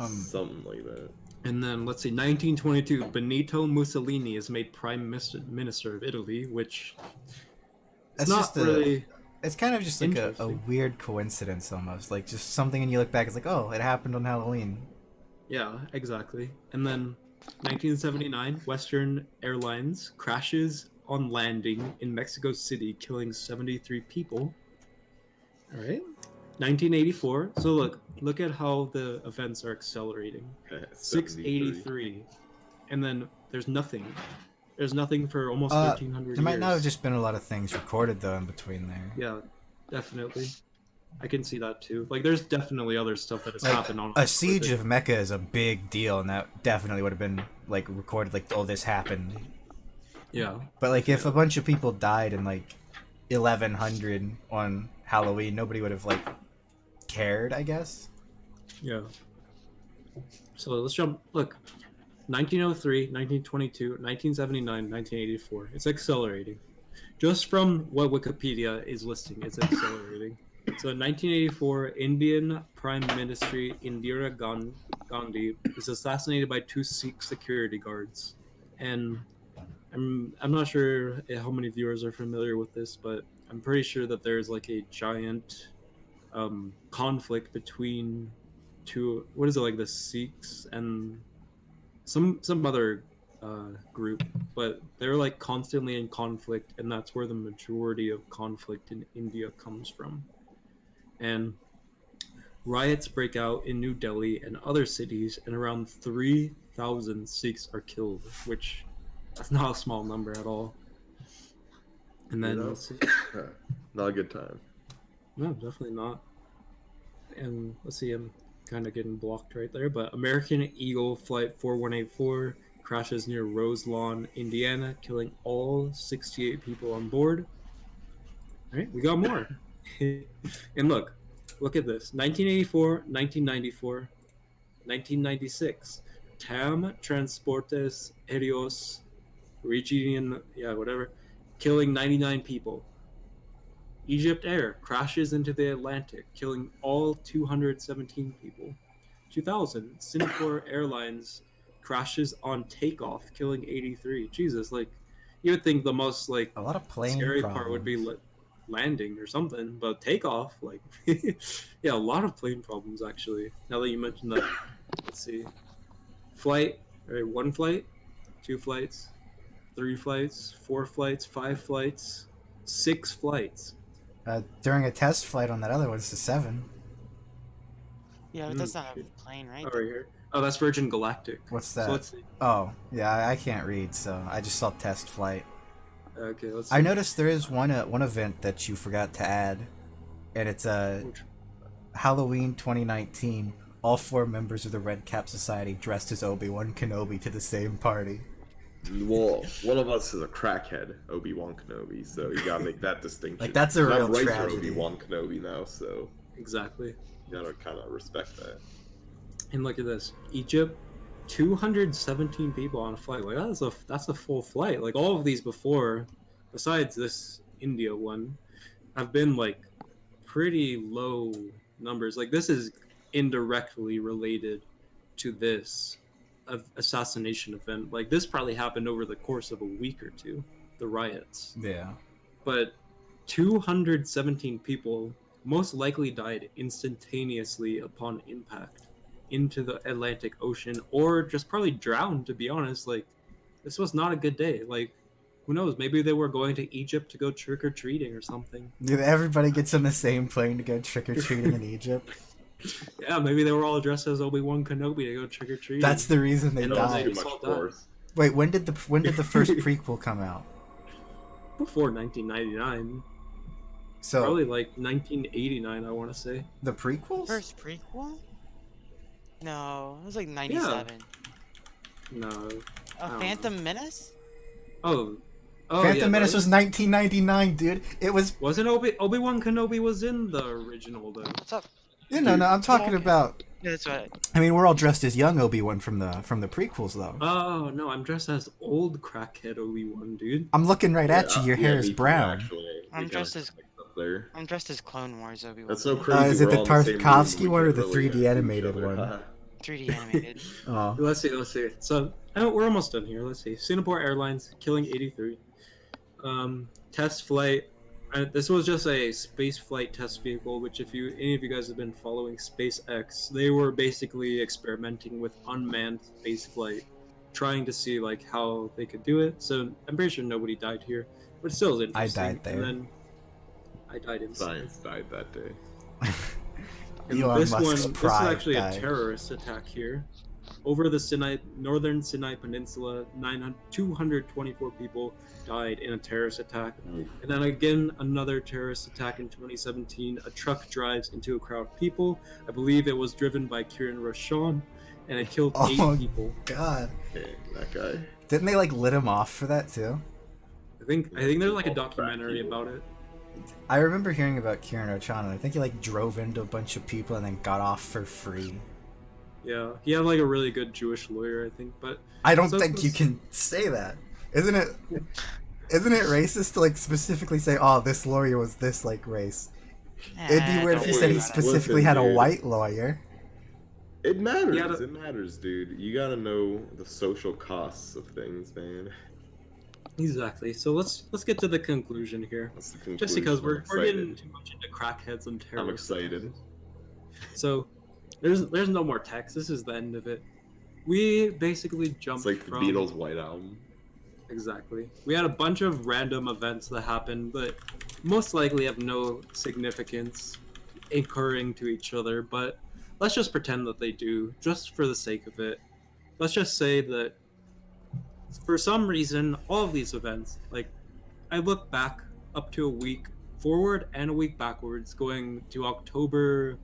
S2: Something like that.
S4: And then let's see, 1922, Benito Mussolini is made Prime Minister of Italy, which
S1: it's not really. It's kind of just like a weird coincidence almost, like just something, and you look back, it's like, oh, it happened on Halloween.
S4: Yeah, exactly. And then 1979, Western Airlines crashes on landing in Mexico City, killing 73 people. All right. 1984. So look at how the events are accelerating. 683, and then there's nothing. There's nothing for almost 1,300 years.
S1: There might not have just been a lot of things recorded though in between there.
S4: Yeah, definitely. I can see that too. Like, there's definitely other stuff that has happened on
S1: a siege of Mecca is a big deal, and that definitely would have been like recorded. Like, oh, this happened.
S4: Yeah.
S1: But like, if a bunch of people died in like 1100 on Halloween, nobody would have like cared, I guess.
S4: Yeah. So let's jump. Look, 1903, 1922, 1979, 1984. It's accelerating. Just from what Wikipedia is listing, it's accelerating. So in 1984, Indian Prime Minister Indira Gandhi is assassinated by 2 Sikh security guards. And I'm not sure how many viewers are familiar with this, but I'm pretty sure that there's like a giant conflict between the Sikhs and some other group, but they're like constantly in conflict, and that's where the majority of conflict in India comes from. And riots break out in New Delhi and other cities, and around 3,000 Sikhs are killed, which that's not a small number at all. And then
S2: not a good time.
S4: No, definitely not. And let's see, I'm kind of getting blocked right there, but American Eagle Flight 4184 crashes near Roselawn, Indiana, killing all 68 people on board. All right, we got more. And look at this. 1984, 1994, 1996. TAM Transportes Aéreos Region, yeah, whatever, killing 99 people. Egypt Air crashes into the Atlantic, killing all 217 people. 2000, Singapore Airlines crashes on takeoff, killing 83. Jesus, like, you would think the most, like,
S1: A lot of plane
S4: scary
S1: problems.
S4: part would be landing or something, but takeoff, like, yeah, a lot of plane problems, actually. Now that you mentioned that, let's see. Flight, all right, 1 flight, 2 flights, 3 flights, 4 flights, 5 flights, 6 flights.
S1: During a test flight on that other one, it's a 7.
S3: Yeah, but that's not a plane, right?
S4: Oh, right here. Oh, that's Virgin Galactic.
S1: What's that?
S4: So let's see.
S1: Oh, yeah, I can't read, so I just saw test flight.
S4: Okay, let's see.
S1: I noticed there is one event that you forgot to add, and it's Halloween 2019. All 4 members of the Redcap Society dressed as Obi-Wan Kenobi to the same party.
S2: Well, one of us is a crackhead, Obi-Wan Kenobi, so you gotta make that distinction.
S1: Like, that's a
S2: And
S1: real
S2: I'm right for
S1: tragedy.
S2: Obi-Wan Kenobi now, so
S4: Exactly.
S2: you gotta kind of respect that.
S4: And look at this. Egypt, 217 people on a flight. Like, that's a full flight. Like, all of these before, besides this India one, have been, like, pretty low numbers. Like, this is indirectly related to this assassination event. Like, this probably happened over the course of a week or two, the riots.
S1: Yeah.
S4: But 217 people most likely died instantaneously upon impact into the Atlantic Ocean, or just probably drowned, to be honest. Like, this was not a good day. Like, who knows, maybe they were going to Egypt to go trick-or-treating or something.
S1: Dude, everybody gets on the same plane to go trick-or-treating in Egypt.
S4: Yeah, maybe they were all dressed as Obi-Wan Kenobi to go trick-or-treating.
S1: That's the reason they
S4: And
S1: died.
S2: Too
S4: It's
S2: much
S4: all done.
S2: force.
S1: Wait, when did the first prequel come out?
S4: Before 1999.
S1: So
S4: Probably like 1989, I want to say.
S1: the prequels?
S3: First prequel? No, it was like 97.
S4: No. I don't
S3: Phantom Menace?
S4: Oh,
S1: Phantom
S4: yeah,
S1: Menace
S4: that
S1: was 1999, dude. It was.
S4: Wasn't Obi-Wan Kenobi was in the original, though.
S3: What's up?
S1: No. I'm talking about.
S3: Yeah, that's right.
S1: I mean, we're all dressed as young Obi-Wan from the prequels, though.
S4: Oh, no, I'm dressed as old crackhead Obi-Wan, dude.
S1: I'm looking right at you. Your hair is
S2: me too,
S1: brown.
S2: actually.
S3: I'm
S2: We
S3: dressed
S2: kinda
S3: as-
S2: mixed up there.
S3: I'm dressed as Clone Wars Obi-Wan.
S2: That's so crazy.
S1: Is it
S2: we're
S1: the
S2: all in same room,
S1: Tarkovsky
S2: we
S1: one or
S2: can't
S1: the
S2: really
S1: 3D
S2: see each
S1: animated
S2: other.
S1: one?
S3: 3D animated.
S1: Oh.
S4: Let's see. So, we're almost done here. Let's see. Singapore Airlines killing 83. Test flight. This was just a space flight test vehicle, which if any of you guys have been following SpaceX, they were basically experimenting with unmanned space flight, trying to see like how they could do it. So I'm pretty sure nobody died here, but it still is
S1: I
S4: interesting.
S1: died there.
S4: And then I died in
S2: Science died that day.
S4: And
S1: Elon
S4: this
S1: Musk's
S4: one, this is
S1: pride
S4: actually
S1: died.
S4: a terrorist attack here. Over the northern Sinai Peninsula, 224 people died in a terrorist attack.
S2: Mm.
S4: And then again, another terrorist attack in 2017. A truck drives into a crowd of people. I believe it was driven by Kieran Rashawn, and it killed 8 people.
S1: God.
S2: Dang, that guy.
S1: Didn't they like lit him off for that too?
S4: I think there's like a
S2: All
S4: documentary
S2: crack people.
S4: about it.
S1: I remember hearing about Kieran O'Chan, and I think he like drove into a bunch of people and then got off for free.
S4: Yeah, he had like a really good Jewish lawyer, I think. But
S1: I don't
S4: So
S1: think you
S4: this-
S1: can say that. Isn't it racist to like specifically say, "Oh, this lawyer was this like race"? It'd be weird if you
S2: don't
S1: said he
S2: worry about it.
S1: specifically
S2: Listen,
S1: had a
S2: dude.
S1: white lawyer.
S2: It matters.
S4: Yeah,
S2: It matters, dude. You gotta know the social costs of things, man.
S4: exactly. So let's get to the conclusion here.
S2: That's the conclusion.
S4: Just because
S2: I'm
S4: we're getting
S2: excited.
S4: too much into crackheads and
S2: I'm
S4: terrorists.
S2: excited.
S4: So there's no more text. This is the end of it. We basically jumped
S2: It's like the
S4: from
S2: Beatles' White Album.
S4: exactly. We had a bunch of random events that happened, but most likely have no significance occurring to each other. But let's just pretend that they do, just for the sake of it. Let's just say that for some reason, all of these events, like I look back up to a week forward and a week backwards, going to October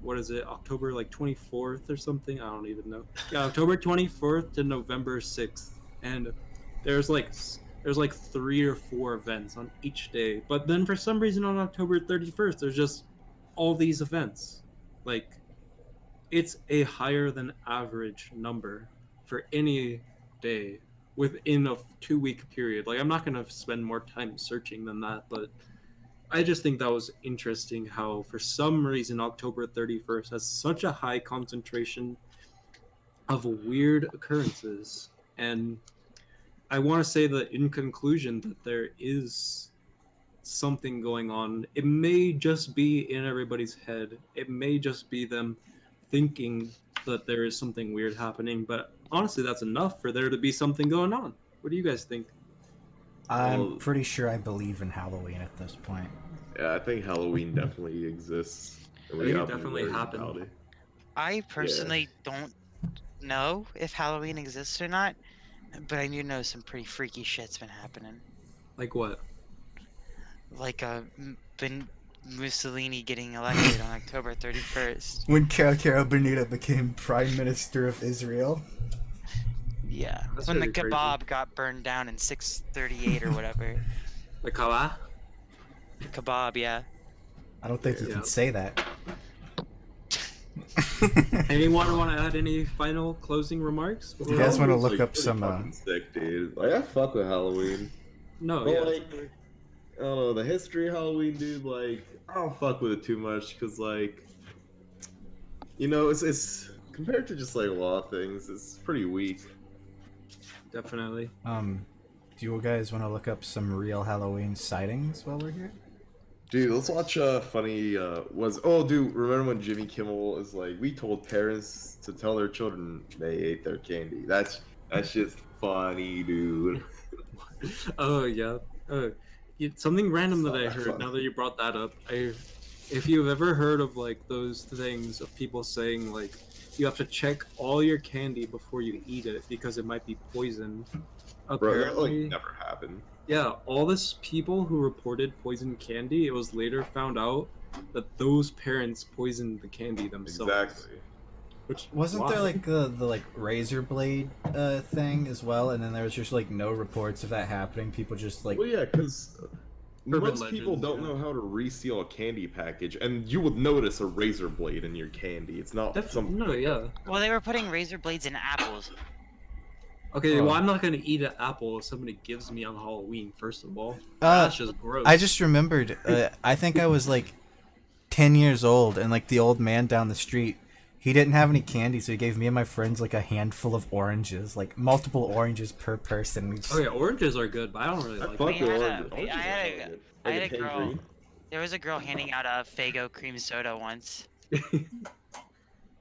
S4: what is it, October like 24th or something? I don't even know. Yeah, October 24th to November 6th, and there's like there's like 3 or 4 events on each day. But then for some reason on October 31st, there's just all these events. Like it's a higher than average number for any day within a 2 week period. Like I'm not gonna spend more time searching than that, but I just think that was interesting how for some reason October 31st has such a high concentration of weird occurrences. And I want to say that in conclusion that there is something going on. It may just be in everybody's head. It may just be them thinking that there is something weird happening, but honestly that's enough for there to be something going on. What do you guys think?
S1: I'm
S2: Well,
S1: pretty sure I believe in Halloween at this point.
S2: yeah, I think Halloween definitely exists. And
S4: I
S2: we
S4: think it
S2: have to
S4: definitely
S2: learn
S4: happened.
S2: about it.
S3: I personally don't know if Halloween exists or not, but I do know some pretty freaky shit's been happening.
S4: Like what?
S3: Like Mussolini getting elected on October 31st.
S1: When Caro Bonita became Prime Minister of Israel.
S3: Yeah.
S4: That's
S3: When the
S4: pretty crazy.
S3: kebab got burned down in 638 or whatever.
S4: Like how?
S3: The kebab, yeah.
S1: I don't think you
S4: Yeah.
S1: can say that.
S4: Anyone want to add any final closing remarks?
S1: You guys wanna
S2: Halloween's,
S1: look
S2: like,
S1: up
S2: pretty
S1: some,
S2: fucking sick, dude. Like I fuck with Halloween.
S4: No,
S2: But
S4: yeah.
S2: like, I don't know, the history of Halloween, dude. Like, I don't fuck with it too much because, like, you know, it's compared to just like a lot of things, it's pretty weak.
S4: Definitely.
S1: Do you guys want to look up some real Halloween sightings while we're here?
S2: Dude, let's watch funny dude, remember when Jimmy Kimmel is like, we told parents to tell their children they ate their candy. That's just funny, dude.
S4: Oh yeah. Something random that I
S2: Not
S4: heard.
S2: funny.
S4: Now that you brought that up, if you've ever heard of like those things of people saying like you have to check all your candy before you eat it because it might be poisoned.
S2: Bro, that like
S4: Apparently,
S2: never happened.
S4: yeah, all this people who reported poisoned candy, it was later found out that those parents poisoned the candy themselves.
S2: Exactly.
S4: Which
S1: Wasn't
S4: why?
S1: there like the like razor blade thing as well, and then there was just like no reports of that happening. People just like
S2: Well, yeah, because
S4: Urban
S2: most people
S4: legends,
S2: don't
S4: yeah.
S2: know how to reseal a candy package, and you would notice a razor blade in your candy. It's not
S4: Definitely,
S2: some.
S4: no, yeah.
S3: Well, they were putting razor blades in apples.
S4: Okay,
S1: Oh.
S4: well, I'm not gonna eat an apple if somebody gives me on Halloween. First of all,
S1: Uh,
S4: that's just gross.
S1: I just remembered. I think I was like 10 years old, and like the old man down the street, he didn't have any candy, so he gave me and my friends like a handful of oranges, like multiple oranges per person. We just,
S4: Oh yeah, oranges are good, but I don't really
S2: I
S4: like
S2: fuck
S4: them.
S3: We
S2: with
S3: had a-
S2: oranges.
S3: we-
S2: Oranges
S3: I
S2: are
S3: had a-
S2: really good.
S3: I
S2: Like
S3: had a girl-
S2: tangerine.
S3: There was a girl handing out a Faygo cream soda once.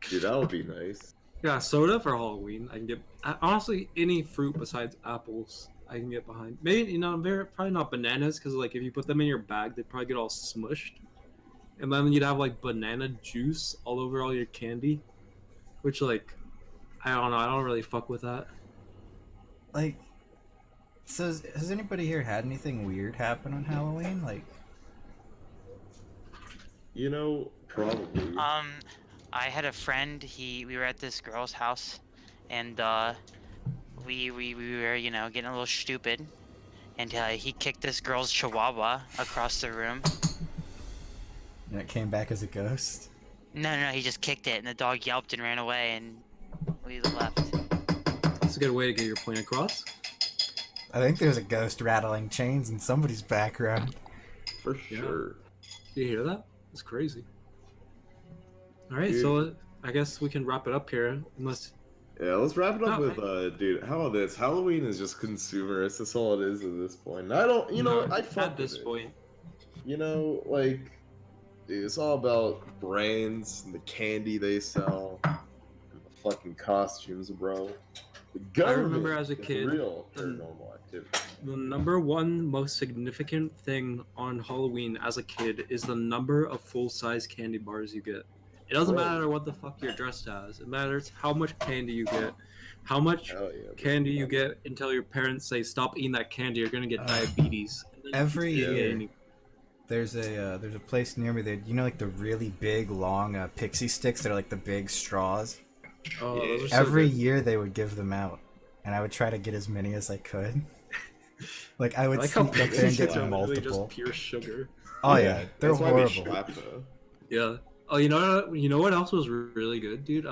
S2: Dude, that would be nice.
S4: Yeah, soda for Halloween. I can get honestly any fruit besides apples. I can get behind. Maybe probably not bananas because like if you put them in your bag, they probably get all smushed, and then you'd have like banana juice all over all your candy, which like I don't know. I don't really fuck with that.
S1: like, so has anybody here had anything weird happen on Halloween? Like,
S2: You know, probably.
S3: I had a friend. We were at this girl's house, and we were getting a little stupid, and he kicked this girl's chihuahua across the room.
S1: and it came back as a ghost.
S3: No, he just kicked it, and the dog yelped and ran away, and we left.
S4: That's a good way to get your point across.
S1: I think there's a ghost rattling chains in somebody's background.
S2: For
S4: Yeah.
S2: sure.
S4: Do you hear that? It's crazy. All right, so I guess we can wrap it up here. Unless
S2: Yeah, let's wrap it up
S4: No,
S2: with dude. How about this? Halloween is just consumerist. That's all it is at this point. And I don't, I fuck
S4: at this
S2: with it.
S4: point.
S2: You know, like, dude, it's all about brands and the candy they sell, and the fucking costumes, bro. The government
S4: remember as a
S2: is
S4: kid,
S2: real
S4: the-
S2: paranormal activity.
S4: The number one most significant thing on Halloween as a kid is the number of full-size candy bars you get. It doesn't
S2: Bro.
S4: matter what the fuck you're dressed as. It matters how much candy you get, how much
S2: Hell yeah.
S4: candy you get until your parents say stop eating that candy. You're gonna get diabetes. And then
S1: every
S4: you keep
S2: year.
S4: eating.
S1: There's a place near me that, you know, like the really big long pixie sticks that are like the big straws.
S4: Oh,
S2: Yeah.
S4: those are so
S1: Every
S4: good.
S1: year they would give them out, and I would try to get as many as I could. Like I
S4: I
S1: would
S4: like how
S1: sneak up there and
S4: pixie
S1: get
S4: sticks are literally
S1: multiple.
S4: just pure sugar.
S1: Oh yeah, they're
S2: that's why we
S1: horrible.
S2: slap though.
S4: Yeah. Oh, you know what else was really good, dude?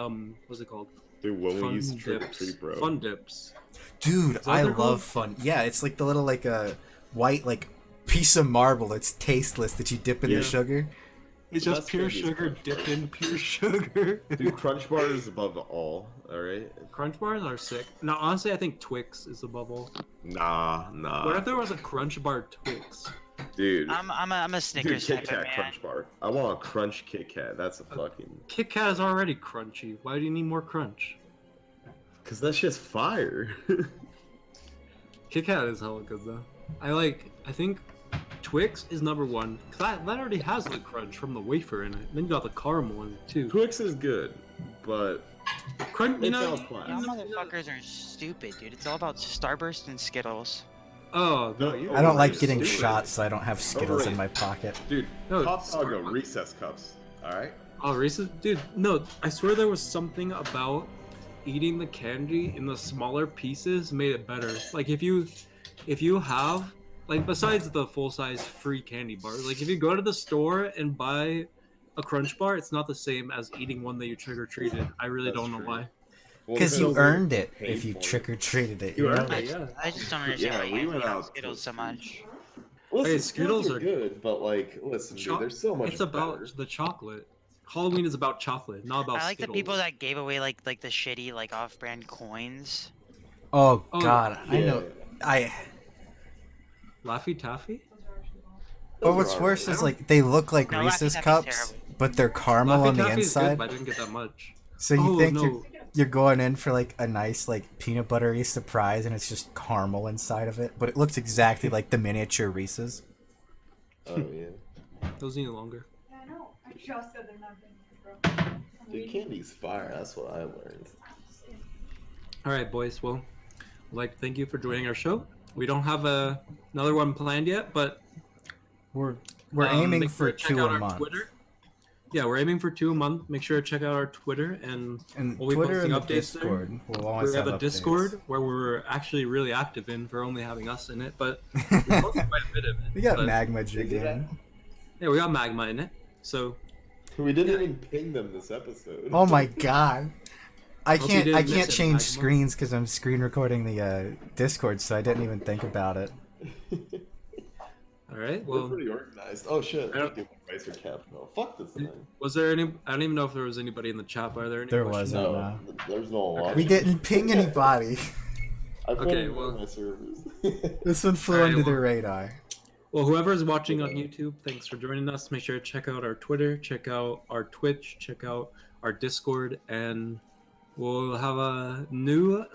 S4: What's it called?
S2: Dude, when we
S4: Fun
S2: used to trick or
S4: dips.
S2: treat, bro.
S4: Fun dips.
S1: Dude,
S4: that
S1: I
S4: what they're
S1: love
S4: called?
S1: fun. Yeah, it's like the little like white like piece of marble that's tasteless that you dip in
S4: Yeah.
S1: the sugar.
S4: It's
S2: The
S4: just
S2: best
S4: pure
S2: candy is
S4: sugar
S2: Crunch
S4: dipped
S2: Bars.
S4: in pure sugar.
S2: Dude, Crunch Bar is above all. All right.
S4: Crunch bars are sick. Now, honestly, I think Twix is above all.
S2: Nah.
S4: What if there was a Crunch Bar Twix?
S2: Dude.
S3: I'm a
S2: Dude,
S3: Snickers
S2: Kit
S3: type of
S2: Kat
S3: man.
S2: Crunch Bar. I want a Crunch Kit Kat. That's a fucking.
S4: Kit Kat is already crunchy. Why do you need more crunch?
S2: Cause that's just fire.
S4: Kit Kat is hella good though. I think Twix is number one. Cause that already has the crunch from the wafer in it. Then you got the caramel in it too.
S2: Twix is good, but
S4: Crunch, you
S2: It
S4: know.
S2: sounds flat.
S3: Y'all motherfuckers are stupid, dude. It's all about Starburst and Skittles.
S4: Oh no,
S2: No,
S4: you're
S1: I don't like
S2: Overrated.
S1: getting
S2: Stupid.
S1: shots, so I don't have Skittles in
S2: Overrated.
S1: my pocket.
S2: dude,
S4: No,
S2: Pop Dog
S4: Starbucks.
S2: recess cups. All right.
S4: Oh, Reese's, dude. No, I swear there was something about eating the candy in the smaller pieces made it better. Like if you have like besides the full size free candy bar, like if you go to the store and buy a Crunch Bar, it's not the same as eating one that you trick or treated. I really
S2: That's
S4: don't know
S2: true.
S4: why.
S2: Well,
S1: Because you
S2: because
S1: earned
S2: they
S1: it
S2: paid
S1: if you
S2: for it.
S1: trick or treated it.
S4: You
S1: You know?
S4: earned
S3: I
S4: it,
S3: just,
S4: yeah.
S3: I just don't understand
S2: Yeah,
S3: why
S2: we
S3: you
S2: went
S3: hate
S2: out
S3: Skittles
S2: to
S3: so
S2: treat.
S3: much.
S2: Listen,
S4: Hey,
S2: Skittles
S4: Skittles
S2: are
S4: are-
S2: good, but like, listen, dude, there's so much.
S4: It's about
S2: better.
S4: the chocolate. Halloween is about chocolate, not about
S3: I like
S4: Skittles.
S3: the people that gave away like the shitty like off-brand coins.
S1: Oh
S4: Oh,
S1: God, I
S2: yeah.
S1: know.
S4: Laffy Taffy.
S1: But
S2: Those
S1: what's
S2: are
S1: worse
S2: alright.
S1: is like they look like
S3: No, Laffy
S1: Reese's
S3: Taffy's
S1: cups,
S3: terrible.
S1: but they're caramel
S4: Laffy
S1: on the
S4: Taffy is good,
S1: inside.
S4: but I didn't get that much.
S1: So you
S4: Oh,
S1: think
S4: no.
S1: you're going in for like a nice like peanut buttery surprise, and it's just caramel inside of it, but it looks exactly like the miniature Reese's.
S2: Oh yeah.
S4: Those need longer.
S5: Yeah, I know. I just said they're not big, bro.
S2: Dude, candy's fire. That's what I learned.
S4: All right, boys. Well, I'd like to thank you for joining our show. We don't have another one planned yet, but
S1: We're aiming
S4: make
S1: for
S4: sure to check
S1: 2
S4: out
S1: a
S4: our
S1: month.
S4: Twitter. Yeah, we're aiming for 2 a month. Make sure to check out our Twitter and
S1: And
S4: we'll be
S1: Twitter
S4: posting
S1: and the
S4: updates there.
S1: Discord will
S4: we
S1: always
S4: have a
S1: updates.
S4: Discord where we're actually really active in for only having us in it, but we post quite a bit of it.
S1: We got
S4: but,
S1: Magma Jig in.
S4: Yeah, we got Magma in it. So
S2: We didn't even ping them this episode.
S1: Oh my God. I
S4: Hope you
S1: can't
S4: didn't miss it,
S1: change
S4: Magma.
S1: screens because I'm screen recording the Discord, so I didn't even think about it.
S4: all right.
S2: We're
S4: Well,
S2: pretty organized. Oh shit.
S4: I don't-
S2: Dude, Racer Cap. No, fuck this thing.
S4: was there any? I don't even know if there was anybody in the chat. But are there any?
S1: There
S4: questions?
S1: wasn't.
S2: No,
S1: No.
S2: there's no
S4: Okay.
S2: watching.
S1: We didn't ping anybody.
S2: I put
S4: Okay,
S2: it
S4: well-
S2: on my servers.
S1: This one flew
S4: Alright,
S1: under the
S4: well-
S1: radar.
S4: Well, whoever's watching on YouTube, thanks for joining us. Make sure to check out our Twitter, check out our Twitch, check out our Discord, and we'll have a new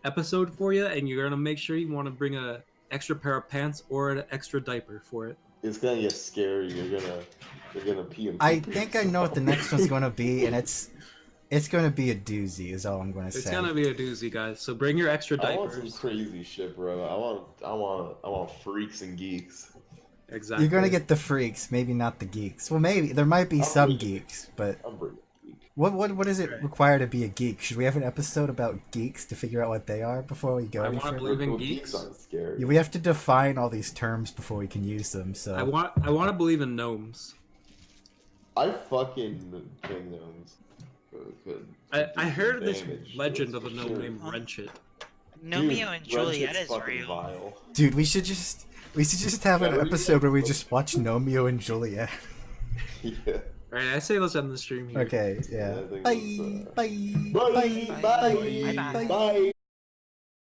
S4: episode for you. And you're gonna make sure you want to bring a extra pair of pants or an extra diaper for it.
S2: It's gonna get scary. You're gonna pee and
S1: I
S2: poop
S1: think I know what the next one's going to be, and it's going to be a doozy. Is all I'm going to
S4: It's
S1: say.
S4: gonna be a doozy, guys. So bring your extra
S2: I want some
S4: diapers.
S2: crazy shit, bro. I want freaks and geeks.
S4: Exactly.
S1: You're going to get the freaks, maybe not the geeks. Well, maybe there might be
S2: I'll
S1: some
S2: bring it.
S1: geeks, but
S2: I'm bringing a geek.
S1: what does it require to be a geek? Should we have an episode about geeks to figure out what they are before we go
S4: I
S1: any
S4: wanna
S1: further?
S4: believe in
S2: Well,
S4: geeks.
S2: aren't scary.
S1: Yeah, we have to define all these terms before we can use them. So
S4: I want to believe in gnomes.
S2: I fucking ping gnomes.
S4: I heard this
S2: Damage,
S4: legend
S2: that's
S4: of a
S2: for
S4: gnome
S2: sure.
S4: named Wrenchit.
S3: Romeo and Juliet
S2: Ratchet's
S3: is
S2: fucking
S3: real.
S2: vile.
S1: dude, we should just have an
S2: Yeah, we
S1: episode where we
S2: should.
S1: just watch Romeo and Juliet.
S2: Yeah.
S4: Alright, I say let's end the stream here.
S1: Okay, yeah.
S2: I think
S1: Bye,
S2: it's,
S1: bye,
S2: Bye,
S1: bye,
S2: bye,
S3: Bye.
S2: bye.